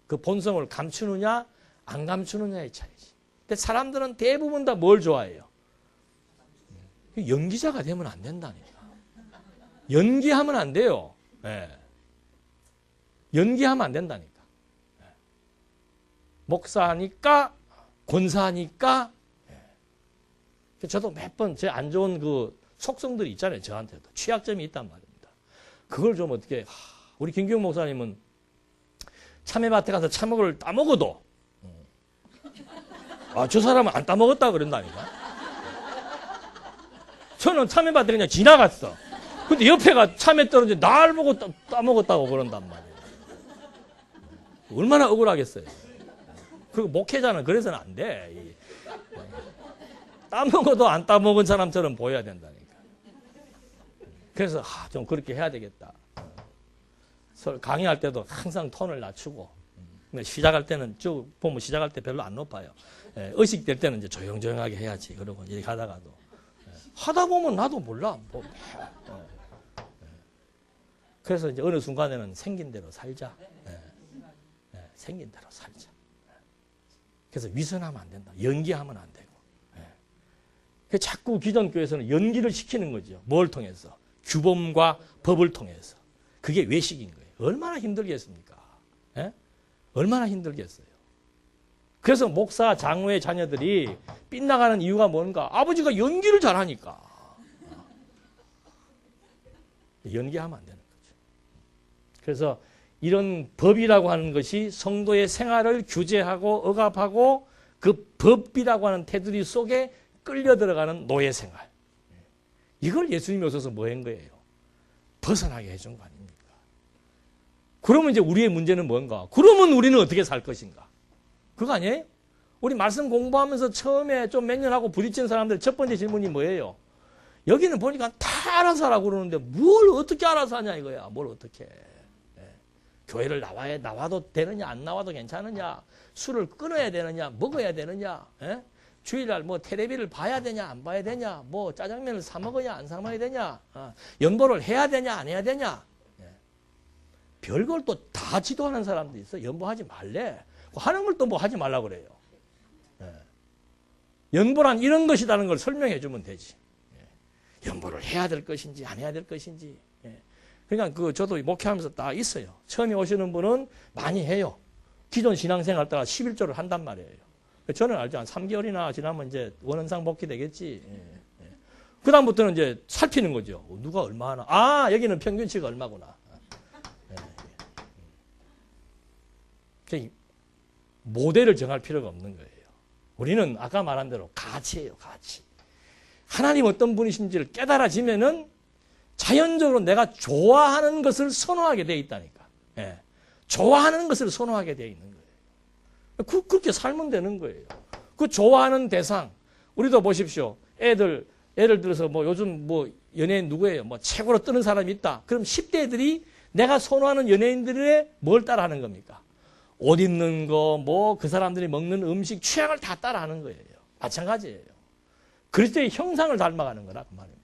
그 본성을 감추느냐 안 감추느냐의 차이지. 근데 사람들은 대부분 다 뭘 좋아해요? 연기자가 되면 안 된다니까. 연기하면 안 돼요. 연기하면 안 된다니까. 목사니까, 권사니까. 저도 몇 번 제 안 좋은 그 속성들이 있잖아요. 저한테도. 취약점이 있단 말입니다. 그걸 좀 어떻게, 우리 김기용 목사님은 참외밭에 가서 참외를 따먹어도, 저 사람은 안 따먹었다 그런다니까. 저는 참외밭에 그냥 지나갔어. 근데 옆에가 참외 떨어져 날 보고 따먹었다고 그런단 말이에요. 얼마나 억울하겠어요. 그리고 목회자는 그래서는 안 돼. 따먹어도 안 따먹은 사람처럼 보여야 된다니까. 그래서 좀 그렇게 해야 되겠다. 강의할 때도 항상 톤을 낮추고, 시작할 때는 쭉 보면 시작할 때 별로 안 높아요. 의식될 때는 이제 조용조용하게 해야지. 그러고 이렇게 하다가도 하다 보면 나도 몰라. 그래서 이제 어느 순간에는 생긴 대로 살자. 생긴 대로 살자. 그래서 위선하면 안 된다. 연기하면 안 되고. 자꾸 기존 교회에서는 연기를 시키는 거죠. 뭘 통해서? 규범과 법을 통해서. 그게 외식인 거예요. 얼마나 힘들겠습니까? 얼마나 힘들겠어요. 그래서 목사, 장로의 자녀들이 빗나가는 이유가 뭔가? 아버지가 연기를 잘하니까. 연기하면 안 되는 거죠. 그래서 이런 법이라고 하는 것이 성도의 생활을 규제하고 억압하고 그 법이라고 하는 테두리 속에 끌려 들어가는 노예 생활. 이걸 예수님이 오셔서 뭐 한 거예요? 벗어나게 해준 거 아닙니까? 그러면 이제 우리의 문제는 뭔가? 그러면 우리는 어떻게 살 것인가? 그거 아니에요? 우리 말씀 공부하면서 처음에 좀 몇 년 하고 부딪힌 사람들 첫 번째 질문이 뭐예요? 여기는 보니까 다 알아서 하라고 그러는데 뭘 어떻게 알아서 하냐 이거야. 뭘 어떻게 해. 교회를 나와도 되느냐 안 나와도 괜찮으냐, 술을 끊어야 되느냐 먹어야 되느냐, 주일날 뭐 텔레비를 봐야 되냐 안 봐야 되냐, 뭐 짜장면을 사 먹어야 안 사 먹어야 되냐, 연보를 해야 되냐 안 해야 되냐. 별걸 또 다 지도하는 사람도 있어. 연보하지 말래. 하는 걸 또 뭐 하지 말라고 그래요. 연보란 이런 것이라는 걸 설명해 주면 되지. 연보를 해야 될 것인지 안 해야 될 것인지. 그러니까 저도 목회하면서 딱 있어요. 처음에 오시는 분은 많이 해요. 기존 신앙생활 따라 11조를 한단 말이에요. 저는 알죠. 한 3개월이나 지나면 이제 원원상 복귀 되겠지. 그 다음부터는 이제 살피는 거죠. 누가 얼마나. 아, 여기는 평균치가 얼마구나. 모델을 정할 필요가 없는 거예요. 우리는 아까 말한 대로 가치예요, 가치. 하나님 어떤 분이신지를 깨달아지면은 자연적으로 내가 좋아하는 것을 선호하게 되어 있다니까. 좋아하는 것을 선호하게 되어 있는 거예요. 그렇게 살면 되는 거예요. 그 좋아하는 대상, 우리도 보십시오. 예를 들어서 뭐 요즘 뭐 연예인 누구예요? 뭐 최고로 뜨는 사람이 있다. 그럼 10대들이 내가 선호하는 연예인들의 뭘 따라하는 겁니까? 옷 입는 거, 뭐 그 사람들이 먹는 음식, 취향을 다 따라하는 거예요. 마찬가지예요. 그리스도의 형상을 닮아가는 거라 그 말입니다.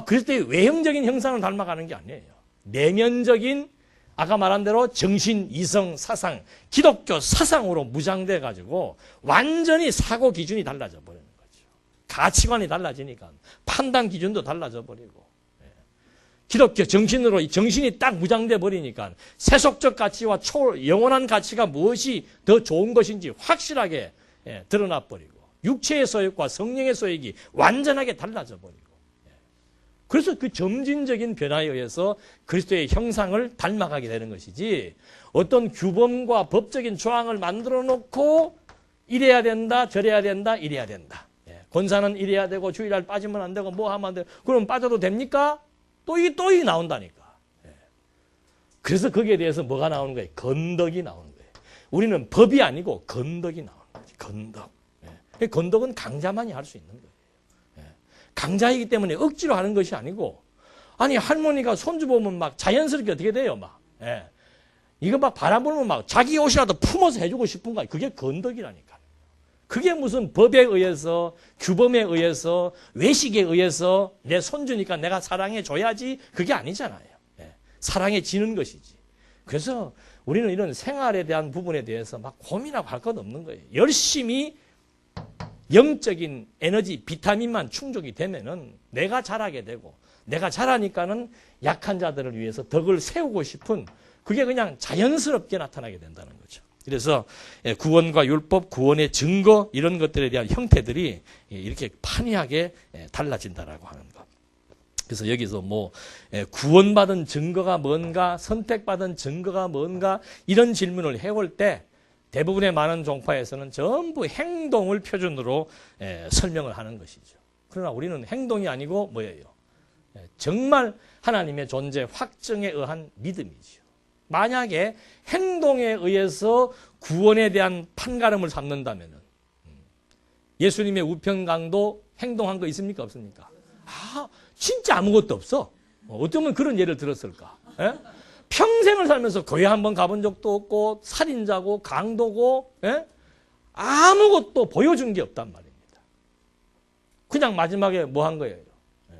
그리스도의 외형적인 형상을 닮아가는 게 아니에요. 내면적인 아까 말한 대로 정신, 이성, 사상, 기독교 사상으로 무장돼 가지고 완전히 사고 기준이 달라져 버리는 거죠. 가치관이 달라지니까 판단 기준도 달라져 버리고, 기독교 정신으로 정신이 딱 무장돼 버리니까 세속적 가치와 영원한 가치가 무엇이 더 좋은 것인지 확실하게 드러나 버리고, 육체의 소욕과 성령의 소욕이 완전하게 달라져 버리고, 그래서 그 점진적인 변화에 의해서 그리스도의 형상을 닮아가게 되는 것이지, 어떤 규범과 법적인 조항을 만들어 놓고 이래야 된다, 저래야 된다, 이래야 된다. 권사는 이래야 되고 주일날 빠지면 안 되고 뭐 하면 안 되고, 그럼 빠져도 됩니까? 또 이 나온다니까. 그래서 거기에 대해서 뭐가 나오는 거예요? 건덕이 나오는 거예요. 우리는 법이 아니고 건덕이 나오는 거지. 건덕. 건덕은 강자만이 할 수 있는 거예요. 강자이기 때문에 억지로 하는 것이 아니고, 아니 할머니가 손주 보면 막 자연스럽게 어떻게 돼요? 막 이거 막 바람 불면 막 자기 옷이라도 품어서 해주고 싶은 거야. 그게 건덕이라니까. 그게 무슨 법에 의해서, 규범에 의해서, 외식에 의해서 내 손주니까 내가 사랑해 줘야지, 그게 아니잖아요. 사랑해지는 것이지. 그래서 우리는 이런 생활에 대한 부분에 대해서 막 고민하고 할 것 없는 거예요. 열심히 영적인 에너지, 비타민만 충족이 되면은 내가 자라게 되고, 내가 자라니까는 약한 자들을 위해서 덕을 세우고 싶은, 그게 그냥 자연스럽게 나타나게 된다는 거죠. 그래서 구원과 율법, 구원의 증거, 이런 것들에 대한 형태들이 이렇게 판이하게 달라진다라고 하는 것. 그래서 여기서 뭐 구원받은 증거가 뭔가, 선택받은 증거가 뭔가, 이런 질문을 해올 때 대부분의 많은 종파에서는 전부 행동을 표준으로 설명을 하는 것이죠. 그러나 우리는 행동이 아니고 뭐예요? 정말 하나님의 존재 확정에 의한 믿음이죠. 만약에 행동에 의해서 구원에 대한 판가름을 삼는다면 예수님의 우편강도 행동한 거 있습니까? 없습니까? 진짜 아무것도 없어. 어쩌면 그런 예를 들었을까? 예? 평생을 살면서 교회 한번 가본 적도 없고 살인자고 강도고 예? 아무것도 보여준 게 없단 말입니다. 그냥 마지막에 뭐 한 거예요? 예.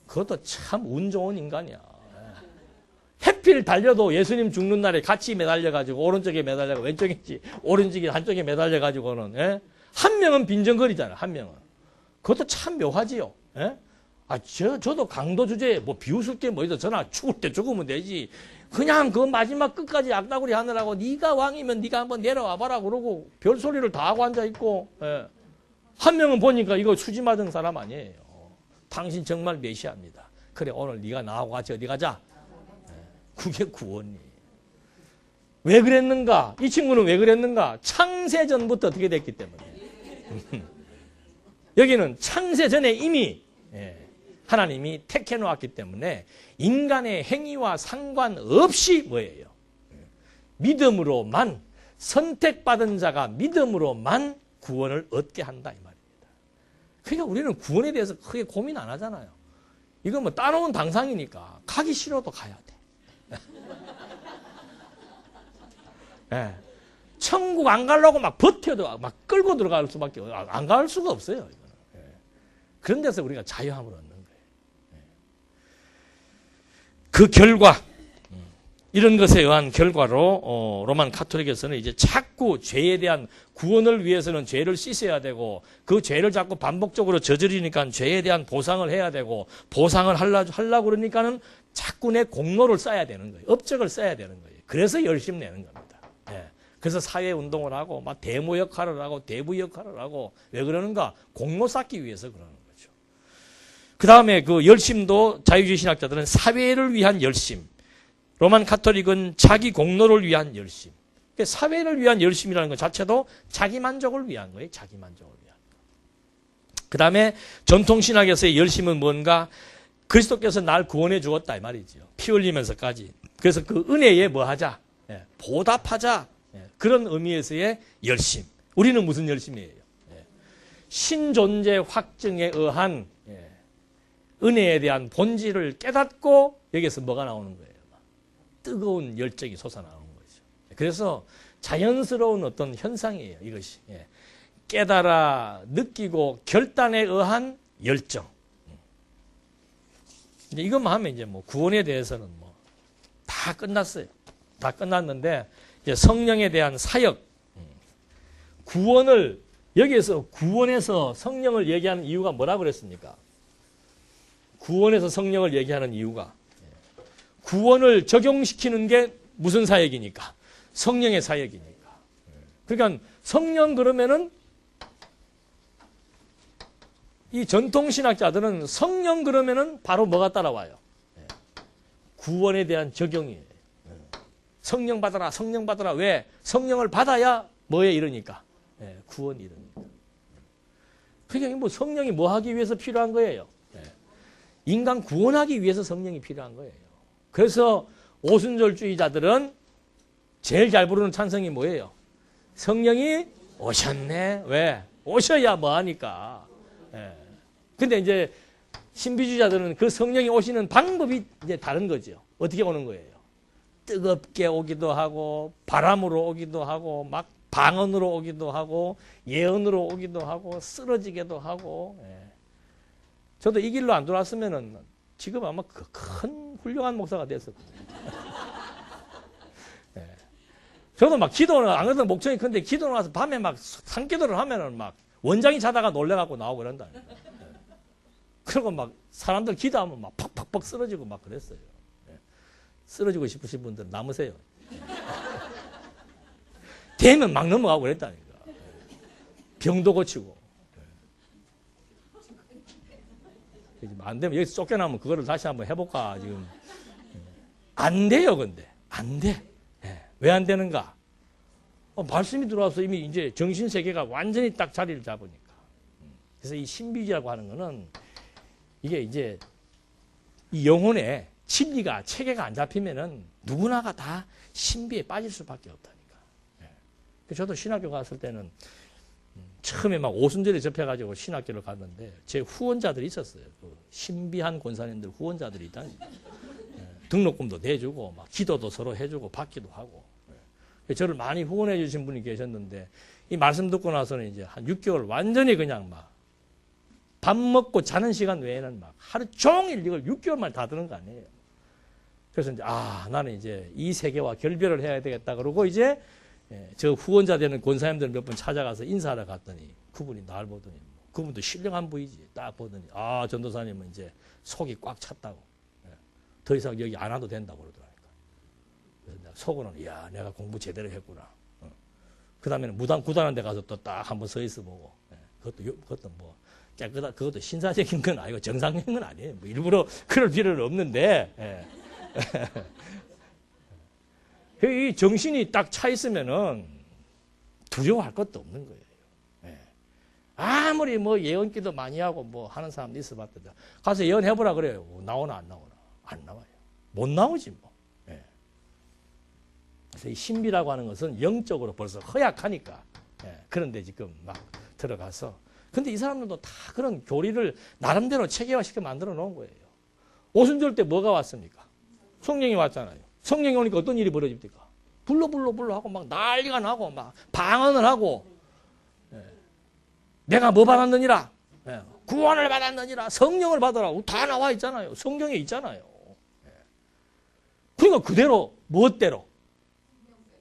그것도 참 운 좋은 인간이야. 예. 해필 달려도 예수님 죽는 날에 같이 매달려가지고 오른쪽에 매달려가 왼쪽인지 오른쪽에 한쪽에 매달려가지고는 예? 한 명은 빈정거리잖아요. 한 명은. 그것도 참 묘하지요. 예? 저도 강도 주제에 뭐 비웃을 게 뭐 있어. 저나 죽을 때 죽으면 되지. 그냥 그 마지막 끝까지 악다구리 하느라고 네가 왕이면 네가 한번 내려와 봐라 그러고 별소리를 다 하고 앉아있고 예. 한 명은 보니까 이거 수지 맞은 사람 아니에요. 당신 정말 메시아입니다. 그래 오늘 네가 나하고 같이 어디 가자. 예. 그게 구원이에요. 왜 그랬는가? 이 친구는 왜 그랬는가? 창세전부터 어떻게 됐기 때문에. 여기는 창세전에 이미 예. 하나님이 택해 놓았기 때문에 인간의 행위와 상관없이 뭐예요? 믿음으로만 선택받은 자가 믿음으로만 구원을 얻게 한다 이 말입니다. 그러니까 우리는 구원에 대해서 크게 고민 안 하잖아요. 이건 뭐 따놓은 당상이니까 가기 싫어도 가야 돼. 네. 천국 안 가려고 막 버텨도 막 끌고 들어갈 수밖에 안 갈 수가 없어요. 이거는. 네. 그런 데서 우리가 자유함을 얻는 거예요. 네. 그 결과 이런 것에 의한 결과로 로만 카톨릭에서는 이제 자꾸 죄에 대한 구원을 위해서는 죄를 씻어야 되고 그 죄를 자꾸 반복적으로 저지르니까 죄에 대한 보상을 해야 되고 보상을 하려고 그러니까는 자꾸 내 공로를 쌓아야 되는 거예요. 업적을 쌓아야 되는 거예요. 그래서 열심 내는 겁니다. 예. 그래서 사회운동을 하고 막 대모 역할을 하고 대부 역할을 하고 왜 그러는가? 공로 쌓기 위해서 그러는 거죠. 그 다음에 그 열심도 자유주의 신학자들은 사회를 위한 열심, 로만 카톨릭은 자기 공로를 위한 열심. 사회를 위한 열심이라는 것 자체도 자기 만족을 위한 거예요. 자기 만족을 위한 거. 그 다음에 전통신학에서의 열심은 뭔가? 그리스도께서 날 구원해 주었다 이 말이죠. 피 흘리면서까지. 그래서 그 은혜에 뭐 하자? 예, 보답하자. 예, 그런 의미에서의 열심. 우리는 무슨 열심이에요? 예, 신존재 확증에 의한 은혜에 대한 본질을 깨닫고 여기서 뭐가 나오는 거예요? 뜨거운 열정이 솟아나오는 거죠. 그래서 자연스러운 어떤 현상이에요. 이것이. 예. 깨달아 느끼고 결단에 의한 열정. 이제 이것만 하면 이제 뭐 구원에 대해서는 뭐 다 끝났어요. 다 끝났는데 이제 성령에 대한 사역. 구원을 여기에서 구원에서 성령을 얘기하는 이유가 뭐라고 그랬습니까? 구원에서 성령을 얘기하는 이유가 구원을 적용시키는 게 무슨 사역이니까? 성령의 사역이니까. 그러니까 성령 그러면은 이 전통신학자들은 성령 그러면은 바로 뭐가 따라와요? 구원에 대한 적용이에요. 성령 받아라, 성령 받아라. 왜? 성령을 받아야 뭐에 이르니까? 구원이 이르니까. 그러니까 뭐 성령이 뭐 하기 위해서 필요한 거예요? 인간 구원하기 위해서 성령이 필요한 거예요. 그래서 오순절주의자들은 제일 잘 부르는 찬성이 뭐예요? 성령이 오셨네. 왜? 오셔야 뭐하니까. 근데 이제 신비주의자들은 그 성령이 오시는 방법이 이제 다른 거죠. 어떻게 오는 거예요? 뜨겁게 오기도 하고 바람으로 오기도 하고 막 방언으로 오기도 하고 예언으로 오기도 하고 쓰러지기도 하고. 저도 이 길로 안 돌아왔으면은 지금 아마 큰 훌륭한 목사가 됐을 거예요. 저도 막 기도는 안 그래도 목청이 큰데 기도를 와서 밤에 막 산기도를 하면은 막 원장이 자다가 놀래갖고 나오고 그런다. 그리고 막 사람들 기도하면 막 팍팍팍 쓰러지고 막 그랬어요. 쓰러지고 싶으신 분들은 남으세요. 되면 막 넘어가고 그랬다니까. 병도 고치고. 안 되면 여기서 쫓겨나면 그거를 다시 한번 해볼까 지금. 안 돼요, 근데. 안 돼. 왜 안 되는가? 말씀이 들어와서 이미 이제 정신세계가 완전히 딱 자리를 잡으니까. 그래서 이 신비주의라고 하는 거는 이게 이제 이 영혼에 진리가, 체계가 안 잡히면은 누구나가 다 신비에 빠질 수밖에 없다니까. 저도 신학교 갔을 때는 처음에 막 오순절에 접해가지고 신학교를 갔는데 제 후원자들이 있었어요. 그 신비한 권사님들 후원자들이 있다. 등록금도 내주고 막 기도도 서로 해주고 받기도 하고. 저를 많이 후원해 주신 분이 계셨는데 이 말씀 듣고 나서는 이제 한 6개월 완전히 그냥 막 밥 먹고 자는 시간 외에는 막 하루 종일 이걸 6개월 만에 다 드는 거 아니에요. 그래서 이제 나는 이제 이 세계와 결별을 해야 되겠다 그러고 이제 저 후원자 되는 권사님들 몇 분 찾아가서 인사하러 갔더니 그분이 날 보더니 그분도 신령한 분이지. 딱 보더니 전도사님은 이제 속이 꽉 찼다고. 더 이상 여기 안 와도 된다고 그러더라니까. 그래서 속으로는 이야 내가 공부 제대로 했구나. 그 다음에는 무당 구단한 데 가서 또 딱 한번 서 있어 보고 그것도 뭐 깨끗한 그것도 신사적인 건 아니고 정상적인 건 아니에요. 뭐 일부러 그럴 필요는 없는데 이 정신이 딱 차 있으면은 두려워할 것도 없는 거예요. 아무리 뭐 예언기도 많이 하고 뭐 하는 사람도 있어봤거든. 가서 예언해보라 그래요. 나오나 안 나오나? 안 나와요. 못 나오지 뭐. 그래서 이 신비라고 하는 것은 영적으로 벌써 허약하니까. 그런데 지금 막 들어가서. 근데 이 사람들도 다 그런 교리를 나름대로 체계화시켜 만들어 놓은 거예요. 오순절 때 뭐가 왔습니까? 성령이 왔잖아요. 성령이 오니까 어떤 일이 벌어집니까? 불러 하고 막 난리가 나고 막 방언을 하고 내가 뭐 받았느니라? 구원을 받았느니라? 성령을 받으라고 다 나와 있잖아요. 성경에 있잖아요. 그러니까 그대로 무엇대로?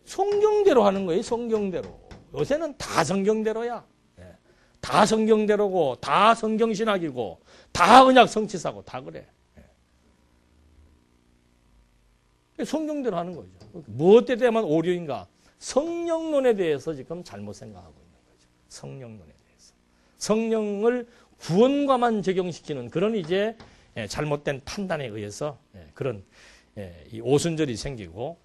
성경대로 하는 거예요. 성경대로. 요새는 다 성경대로야. 다 성경대로고 다 성경신학이고 다 언약 성취사고 다 그래. 성경대로 하는 거죠. 무엇에 대한 오류인가? 성령론에 대해서 지금 잘못 생각하고 있는 거죠. 성령론에 대해서. 성령을 구원과만 적용시키는 그런 이제 잘못된 판단에 의해서 그런 이 오순절이 생기고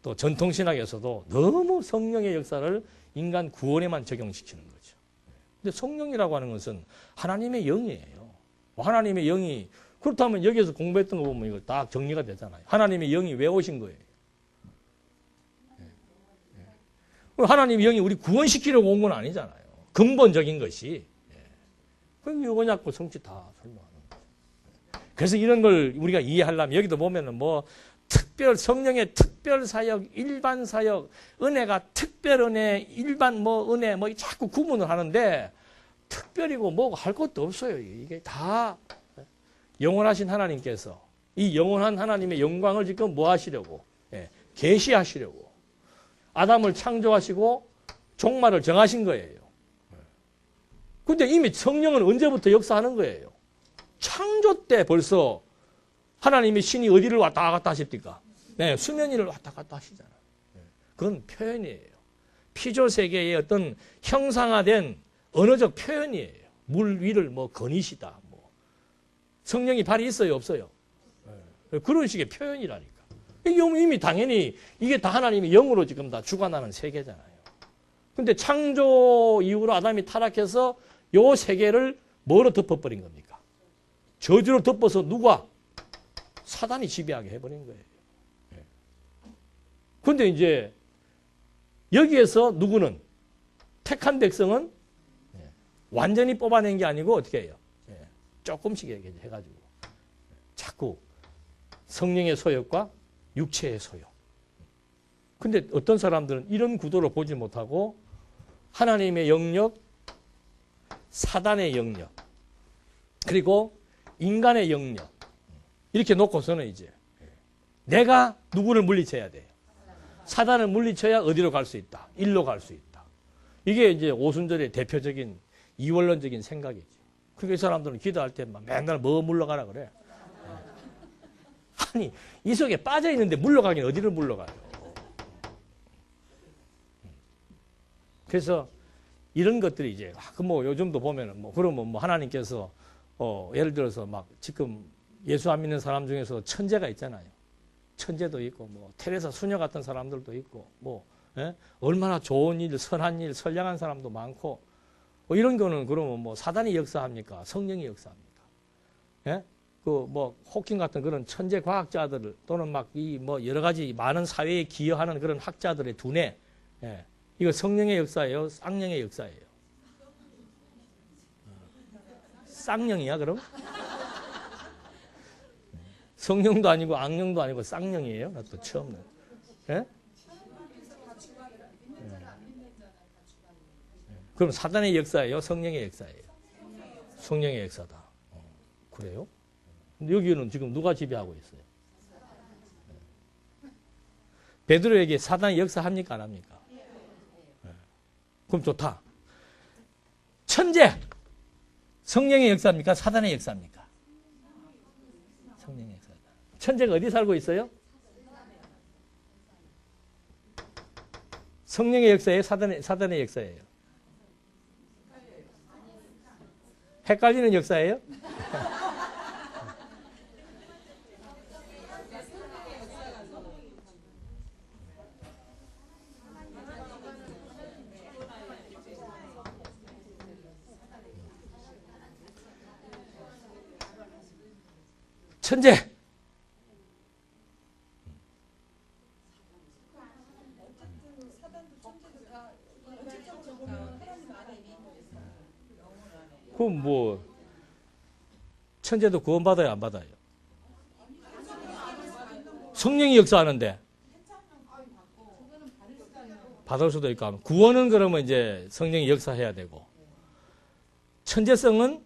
또 전통신학에서도 너무 성령의 역사를 인간 구원에만 적용시키는 거죠. 근데 성령이라고 하는 것은 하나님의 영이에요. 하나님의 영이 그렇다면 여기에서 공부했던 거 보면 이거 딱 정리가 되잖아요. 하나님의 영이 왜 오신 거예요? 하나님의 영이 우리 구원시키려고 온 건 아니잖아요. 근본적인 것이. 그럼 이거 자꾸 성취 다 설명하는 거예요. 그래서 이런 걸 우리가 이해하려면 여기도 보면은 뭐 성령의 특별 사역, 일반 사역, 은혜가 특별 은혜, 일반 뭐 은혜 뭐 자꾸 구분을 하는데 특별이고 뭐고 할 것도 없어요. 이게 다 영원하신 하나님께서 이 영원한 하나님의 영광을 지금 뭐 하시려고? 계시하시려고. 아담을 창조하시고 종말을 정하신 거예요. 근데 이미 성령은 언제부터 역사하는 거예요? 창조 때 벌써 하나님이 신이 어디를 왔다 갔다 하십니까? 수면 위를 왔다 갔다 하시잖아요. 그건 표현이에요. 피조 세계의 어떤 형상화된 언어적 표현이에요. 물 위를 뭐 거니시다. 뭐 성령이 발이 있어요, 없어요? 그런 식의 표현이라니까. 이미 당연히 이게 다 하나님의 영으로 지금 다 주관하는 세계잖아요. 근데 창조 이후로 아담이 타락해서 요 세계를 뭐로 덮어버린 겁니까? 저주로 덮어서 누가? 사단이 지배하게 해버린 거예요. 그런데 이제 여기에서 누구는 택한 백성은 완전히 뽑아낸 게 아니고 어떻게 해요? 조금씩 해가지고 자꾸 성령의 소욕과 육체의 소욕. 근데 어떤 사람들은 이런 구도를 보지 못하고 하나님의 영역, 사단의 영역, 그리고 인간의 영역 이렇게 놓고서는 이제 내가 누구를 물리쳐야 돼요? 사단을 물리쳐야 어디로 갈 수 있다? 일로 갈 수 있다. 이게 이제 오순절의 대표적인 이원론적인 생각이지. 그러니까 이 사람들은 기도할 때 막 맨날 뭐 물러가라 그래. 아니 이 속에 빠져 있는데 물러가긴 어디를 물러가요? 그래서 이런 것들이 이제 뭐 요즘도 보면은 뭐 그러면 뭐 하나님께서 예를 들어서 막 지금 예수 안 믿는 사람 중에서 천재가 있잖아요. 천재도 있고 뭐 테레사 수녀 같은 사람들도 있고 뭐 얼마나 좋은 일, 선한 일, 선량한 사람도 많고 뭐 이런 거는 그러면 뭐 사단이 역사합니까? 성령이 역사합니까? 그 뭐 호킹 같은 그런 천재 과학자들 또는 막 이 뭐 여러 가지 많은 사회에 기여하는 그런 학자들의 두뇌 이거 성령의 역사예요? 쌍령의 역사예요? 쌍령이야 그럼? 성령도 아니고 악령도 아니고 쌍령이에요? 나 또 처음 나. 예? 그럼 사단의 역사예요? 성령의 역사예요? 성령의 역사다. 그래요? 근데 여기는 지금 누가 지배하고 있어요? 베드로에게 사단의 역사합니까? 안 합니까? 그럼 좋다. 천재! 성령의 역사입니까? 사단의 역사입니까? 성령의 역사다. 천재가 어디 살고 있어요? 성령의 역사예요? 사단의 역사예요? 헷갈리는 역사예요? 천재! 그럼 뭐 천재도 구원받아요, 안 받아요? 성령이 역사하는데 받을 수도 있고, 구원은 그러면 이제 성령이 역사해야 되고, 천재성은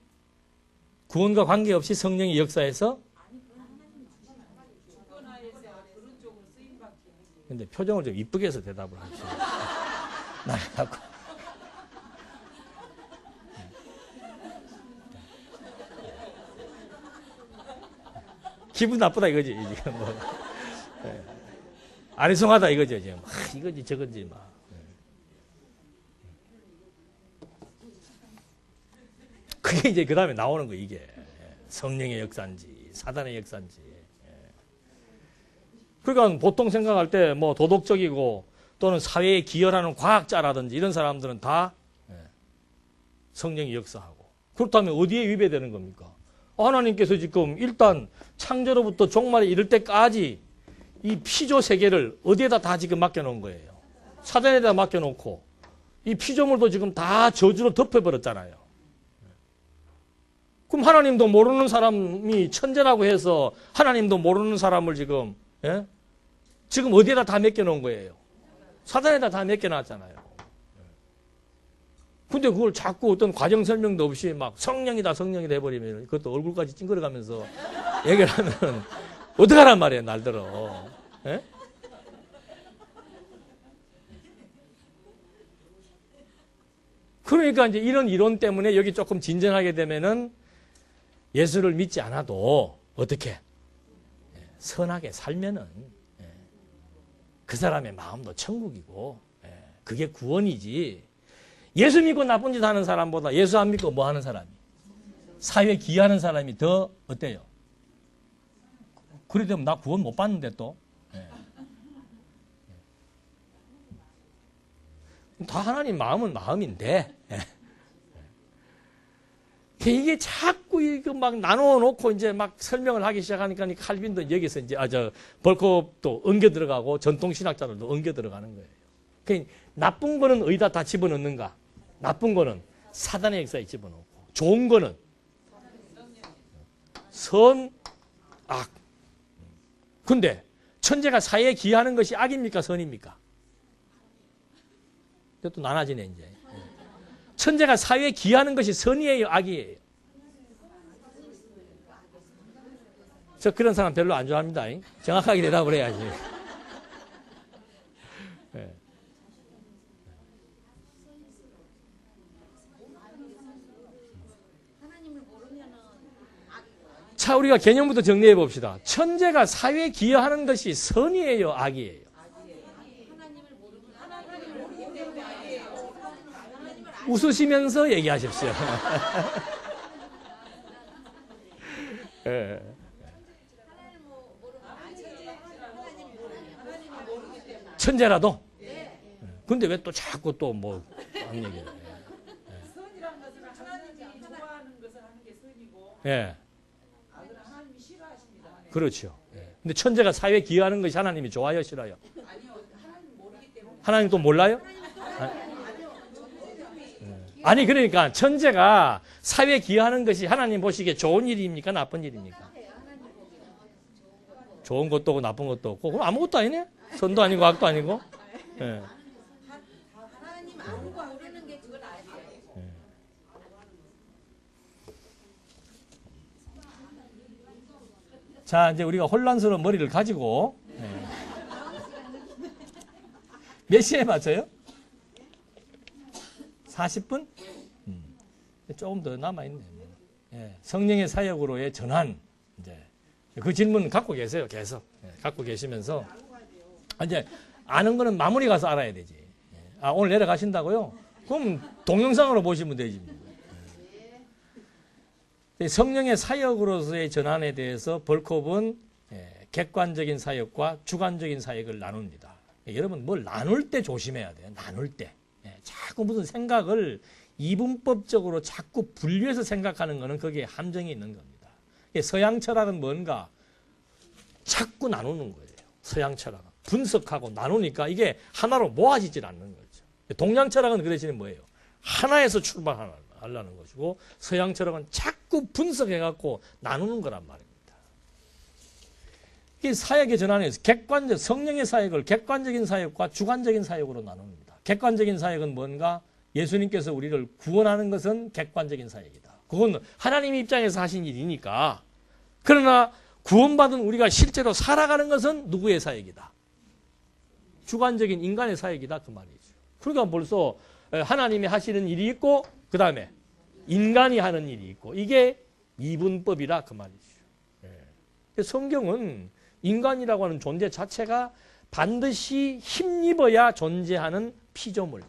구원과 관계없이 성령이 역사해서. 근데 표정을 좀 이쁘게 해서 대답을 하시죠. 나하고. 기분 나쁘다 이거지 지금 뭐. 아리송하다 이거죠 지금. 이거지 저건지 막. 그게 이제 그 다음에 나오는 거 이게 성령의 역사인지 사단의 역사인지. 그러니까 보통 생각할 때 뭐 도덕적이고 또는 사회에 기여하는 과학자라든지 이런 사람들은 다 성령이 역사하고. 그렇다면 어디에 위배되는 겁니까? 하나님께서 지금 일단 창조로부터 종말에 이를 때까지 이 피조 세계를 어디에다 다 지금 맡겨놓은 거예요. 사단에다 맡겨놓고 이 피조물도 지금 다 저주로 덮여버렸잖아요. 그럼 하나님도 모르는 사람이 천재라고 해서 하나님도 모르는 사람을 지금 지금 어디에다 다 맡겨놓은 거예요. 사단에다 다 맡겨놨잖아요. 근데 그걸 자꾸 어떤 과정 설명도 없이 막 성령이다 해버리면 그것도 얼굴까지 찡그려가면서 얘기를 하면 어떡하란 말이에요, 날들어. 예? 그러니까 이제 이런 이론 때문에 여기 조금 진전하게 되면은 예수를 믿지 않아도 어떻게 선하게 살면은 그 사람의 마음도 천국이고 그게 구원이지. 예수 믿고 나쁜 짓 하는 사람보다 예수 안 믿고 뭐 하는 사람이, 사회에 기여하는 사람이 더 어때요? 그래 되면 나 구원 못 받는데 또. 다 하나님 마음은 마음인데. 이게 자꾸 이거 막 나누어 놓고 이제 막 설명을 하기 시작하니까 칼빈도 여기서 이제 벌크업도 엉겨 들어가고 전통신학자들도 엉겨 들어가는 거예요. 그러니까 나쁜 거는 어디다 다 집어넣는가? 나쁜 거는 사단의 역사에 집어넣고, 좋은 거는 선, 악. 근데 천재가 사회에 기여하는 것이 악입니까? 선입니까? 또 나눠지네 이제. 천재가 사회에 기여하는 것이 선이에요? 악이에요? 저 그런 사람 별로 안 좋아합니다. 정확하게 대답을 해야지. 자, 우리가 개념부터 정리해 봅시다. 천재가 사회에 기여하는 것이 선이에요? 악이에요? 웃으시면서 얘기하십시오. 천재라도? 근데 왜 또 자꾸 또 뭐 안 얘기해요?
선이란 것은 하나님이 좋아하는 것을 하는 게 선이고,
예.
악은 하나님이 싫어하십니다.
그렇죠. 근데 천재가 사회에 기여하는 것이 하나님이 좋아요, 싫어요?
아니요, 하나님 모르기 때문에.
하나님 또 몰라요? 아니 그러니까 천재가 사회에 기여하는 것이 하나님 보시기에 좋은 일입니까? 나쁜 일입니까? 좋은 것도 없고 나쁜 것도 없고 그럼 아무것도 아니네? 선도 아니고 악도 아니고. 예.
하나님 아무거 모르는 게 그걸 알아요.
자, 이제 우리가 혼란스러운 머리를 가지고 몇 시에 맞춰요? 40분? 조금 더 남아있네. 예, 성령의 사역으로의 전환. 이제 그 질문 갖고 계세요. 계속. 갖고 계시면서. 이제 아는 거는 마무리 가서 알아야 되지. 오늘 내려가신다고요? 그럼 동영상으로 보시면 되지. 성령의 사역으로서의 전환에 대해서 벌크업은 객관적인 사역과 주관적인 사역을 나눕니다. 여러분 뭘 나눌 때 조심해야 돼요. 나눌 때. 자꾸 무슨 생각을 이분법적으로 자꾸 분류해서 생각하는 것은 거기에 함정이 있는 겁니다. 서양 철학은 뭔가 자꾸 나누는 거예요. 서양 철학은. 분석하고 나누니까 이게 하나로 모아지질 않는 거죠. 동양 철학은 그 대신에 뭐예요? 하나에서 출발하려는 것이고 서양 철학은 자꾸 분석해갖고 나누는 거란 말입니다. 이 사역의 전환에서 객관적, 성령의 사역을 객관적인 사역과 주관적인 사역으로 나눕니다. 객관적인 사역은 뭔가 예수님께서 우리를 구원하는 것은 객관적인 사역이다. 그건 하나님 입장에서 하신 일이니까. 그러나 구원받은 우리가 실제로 살아가는 것은 누구의 사역이다? 주관적인 인간의 사역이다. 그 말이죠. 그러니까 벌써 하나님이 하시는 일이 있고 그 다음에 인간이 하는 일이 있고 이게 이분법이라 그 말이죠. 성경은 인간이라고 하는 존재 자체가 반드시 힘입어야 존재하는 피조물.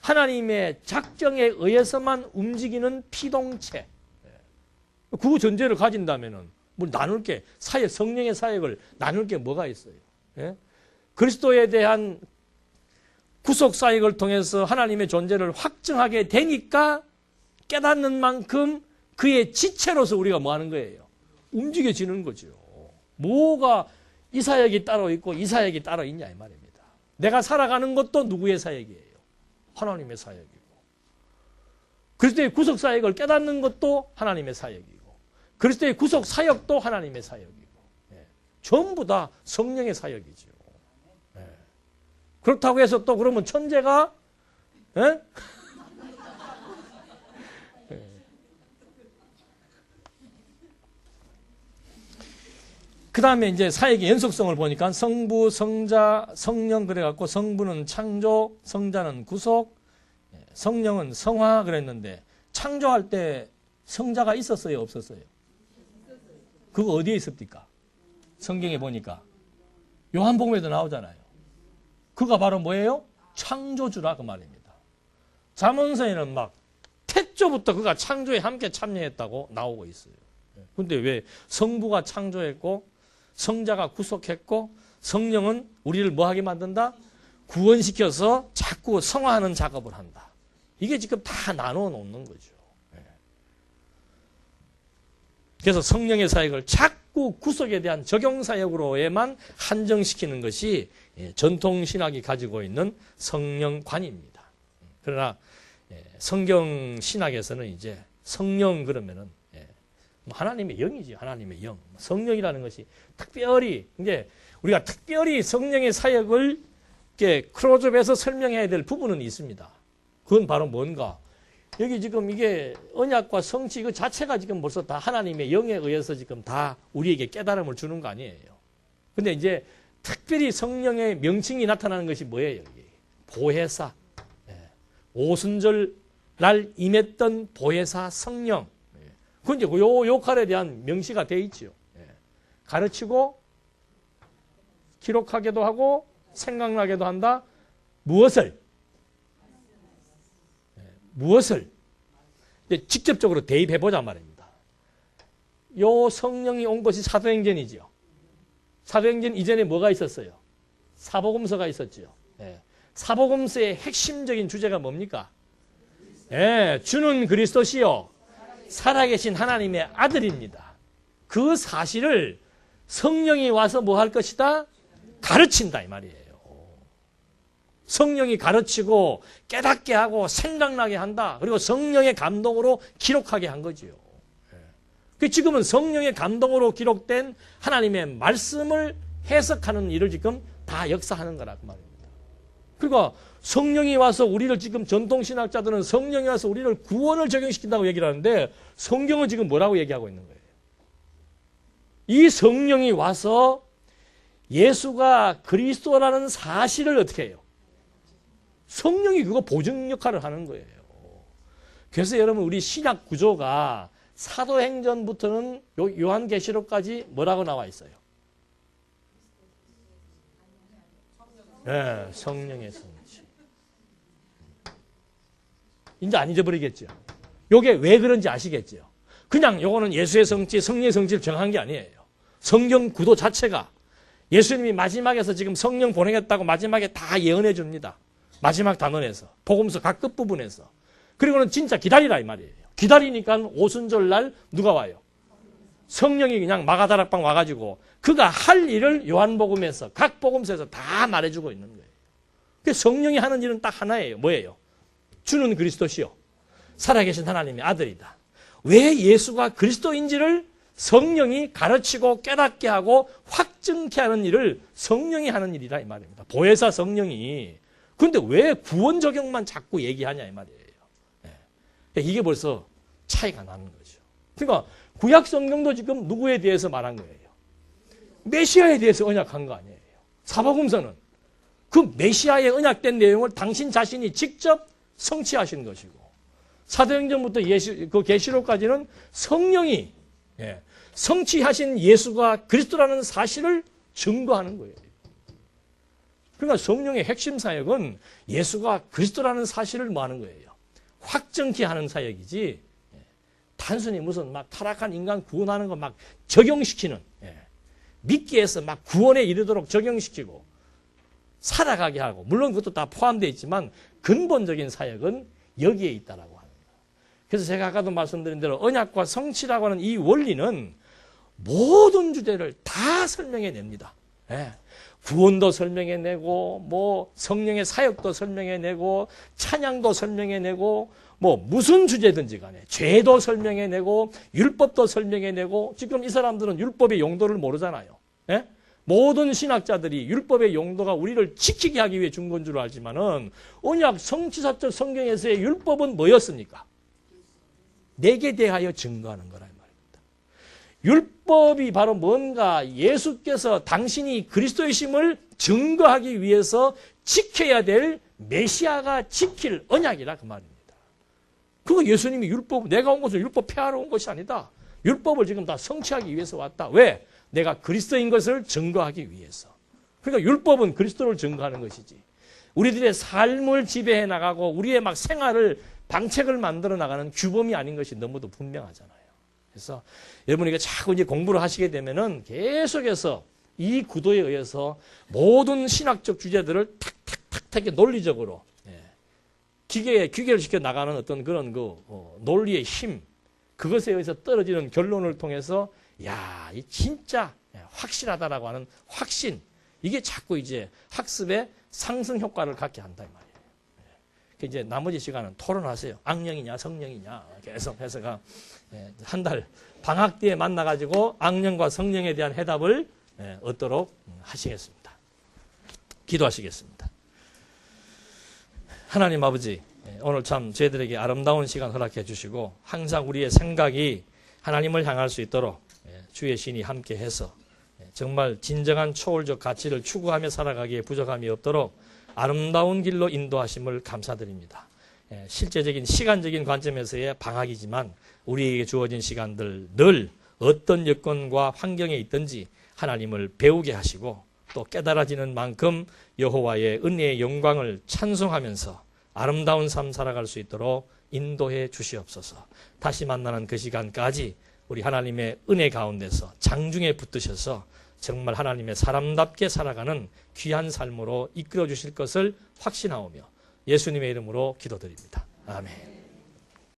하나님의 작정에 의해서만 움직이는 피동체. 그 전제를 가진다면은 뭐 나눌 게 사역, 성령의 사역을 나눌 게 뭐가 있어요? 그리스도에 대한 구속 사역을 통해서 하나님의 존재를 확증하게 되니까 깨닫는 만큼 그의 지체로서 우리가 뭐 하는 거예요? 움직여지는 거죠. 뭐가 이 사역이 따로 있고 이 사역이 따로 있냐 이 말입니다. 내가 살아가는 것도 누구의 사역이에요? 하나님의 사역이고. 그리스도의 구속 사역을 깨닫는 것도 하나님의 사역이고. 그리스도의 구속 사역도 하나님의 사역이고. 전부 다 성령의 사역이죠. 그렇다고 해서 또 그러면 천재가 그 다음에 이제 사역의 연속성을 보니까 성부, 성자, 성령 그래갖고 성부는 창조, 성자는 구속, 성령은 성화 그랬는데 창조할 때 성자가 있었어요? 없었어요? 그거 어디에 있습니까? 성경에 보니까 요한복음에도 나오잖아요. 그가 바로 뭐예요? 창조주라 그 말입니다. 잠언서에는 막 태초부터 그가 창조에 함께 참여했다고 나오고 있어요. 근데 왜 성부가 창조했고 성자가 구속했고 성령은 우리를 뭐하게 만든다? 구원시켜서 자꾸 성화하는 작업을 한다. 이게 지금 다 나눠 놓는 거죠. 그래서 성령의 사역을 자꾸 구속에 대한 적용사역으로에만 한정시키는 것이 전통신학이 가지고 있는 성령관입니다. 그러나 성경신학에서는 이제 성령 그러면은 하나님의 영이지, 하나님의 영. 성령이라는 것이 특별히, 이제 우리가 특별히 성령의 사역을 이렇게 클로즈업해서 설명해야 될 부분은 있습니다. 그건 바로 뭔가? 여기 지금 이게 언약과 성취 그 자체가 지금 벌써 다 하나님의 영에 의해서 지금 다 우리에게 깨달음을 주는 거 아니에요. 근데 이제 특별히 성령의 명칭이 나타나는 것이 뭐예요? 여기? 보혜사. 오순절 날 임했던 보혜사 성령. 그 이제 요 역할에 대한 명시가 되어 있죠. 가르치고 기록하게도 하고 생각나게도 한다. 무엇을? 무엇을? 이제 직접적으로 대입해 보자 말입니다. 요 성령이 온 것이 사도행전이지요. 사도행전 이전에 뭐가 있었어요? 사복음서가 있었죠. 사복음서의 핵심적인 주제가 뭡니까? 주는 그리스도시요 살아계신 하나님의 아들입니다. 그 사실을 성령이 와서 뭐 할 것이다? 가르친다 이 말이에요. 성령이 가르치고 깨닫게 하고 생각나게 한다. 그리고 성령의 감동으로 기록하게 한 거지요. 그 지금은 성령의 감동으로 기록된 하나님의 말씀을 해석하는 일을 지금 다 역사하는 거라 그 말입니다. 그러니까 성령이 와서 우리를 지금 전통신학자들은 성령이 와서 우리를 구원을 적용시킨다고 얘기를 하는데 성경은 지금 뭐라고 얘기하고 있는 거예요? 이 성령이 와서 예수가 그리스도라는 사실을 어떻게 해요? 성령이 그거 보증 역할을 하는 거예요. 그래서 여러분 우리 신약 구조가 사도행전부터는 요한계시록까지 뭐라고 나와 있어요? 네, 성령의 성취. 이제 안 잊어버리겠죠. 요게 왜 그런지 아시겠죠. 그냥 요거는 예수의 성취, 성령의 성취를 정한 게 아니에요. 성경 구도 자체가 예수님이 마지막에서 지금 성령 보내겠다고 마지막에 다 예언해 줍니다. 마지막 단원에서 복음서 각 끝부분에서. 그리고는 진짜 기다리라 이 말이에요. 기다리니까 오순절 날 누가 와요? 성령이 그냥 마가다락방 와가지고 그가 할 일을 요한복음에서 각 복음서에서 다 말해주고 있는 거예요. 그래서 성령이 하는 일은 딱 하나예요. 뭐예요? 주는 그리스도시요 살아계신 하나님의 아들이다. 왜 예수가 그리스도인지를 성령이 가르치고 깨닫게 하고 확증케 하는 일을 성령이 하는 일이라 이 말입니다. 보혜사 성령이. 그런데 왜 구원 적용만 자꾸 얘기하냐 이 말이에요. 이게 벌써 차이가 나는 거죠. 그러니까 구약 성경도 지금 누구에 대해서 말한 거예요? 메시아에 대해서 언약한 거 아니에요. 사복음서는 그 메시아의 언약된 내용을 당신 자신이 직접 성취하신 것이고 사도행전부터 그 계시록까지는 성령이 성취하신 예수가 그리스도라는 사실을 증거하는 거예요. 그러니까 성령의 핵심 사역은 예수가 그리스도라는 사실을 뭐 하는 거예요? 확정케 하는 사역이지 단순히 무슨 막 타락한 인간 구원하는 거 막 적용시키는 믿기 위해서 막 구원에 이르도록 적용시키고 살아가게 하고 물론 그것도 다 포함되어 있지만 근본적인 사역은 여기에 있다라고 합니다. 그래서 제가 아까도 말씀드린 대로 언약과 성취라고 하는 이 원리는 모든 주제를 다 설명해냅니다. 구원도 설명해내고 뭐 성령의 사역도 설명해내고 찬양도 설명해내고 뭐 무슨 주제든지 간에 죄도 설명해내고 율법도 설명해내고 지금 이 사람들은 율법의 용도를 모르잖아요. 모든 신학자들이 율법의 용도가 우리를 지키게 하기 위해 준 건 줄 알지만은 언약 성취사적 성경에서의 율법은 뭐였습니까? 내게 대하여 증거하는 거라 이 말입니다. 율법이 바로 뭔가 예수께서 당신이 그리스도이심을 증거하기 위해서 지켜야 될 메시아가 지킬 언약이라 그 말입니다. 그거 예수님이 율법, 내가 온 것은 율법 폐하러 온 것이 아니다. 율법을 지금 다 성취하기 위해서 왔다. 왜? 내가 그리스도인 것을 증거하기 위해서. 그러니까 율법은 그리스도를 증거하는 것이지. 우리들의 삶을 지배해 나가고 우리의 막 생활을 방책을 만들어 나가는 규범이 아닌 것이 너무도 분명하잖아요. 그래서 여러분이 자꾸 이제 공부를 하시게 되면은 계속해서 이 구도에 의해서 모든 신학적 주제들을 탁탁탁탁 논리적으로 기계를 시켜 나가는 어떤 그런 논리의 힘, 그것에 의해서 떨어지는 결론을 통해서 야, 이 진짜 확실하다라고 하는 확신, 이게 자꾸 이제 학습의 상승 효과를 갖게 한다 이 말이에요. 이제 나머지 시간은 토론하세요. 악령이냐 성령이냐 계속 해서가 한 달 방학 때에 만나가지고 악령과 성령에 대한 해답을 얻도록 하시겠습니다. 기도하시겠습니다. 하나님 아버지, 오늘 참 저희들에게 아름다운 시간 허락해 주시고 항상 우리의 생각이 하나님을 향할 수 있도록 주의 신이 함께 해서 정말 진정한 초월적 가치를 추구하며 살아가기에 부족함이 없도록 아름다운 길로 인도하심을 감사드립니다. 실제적인 시간적인 관점에서의 방학이지만 우리에게 주어진 시간들 늘 어떤 여건과 환경에 있든지 하나님을 배우게 하시고 또 깨달아지는 만큼 여호와의 은혜의 영광을 찬송하면서 아름다운 삶 살아갈 수 있도록 인도해 주시옵소서. 다시 만나는 그 시간까지 우리 하나님의 은혜 가운데서 장중에 붙드셔서 정말 하나님의 사람답게 살아가는 귀한 삶으로 이끌어 주실 것을 확신하오며 예수님의 이름으로 기도드립니다. 아멘.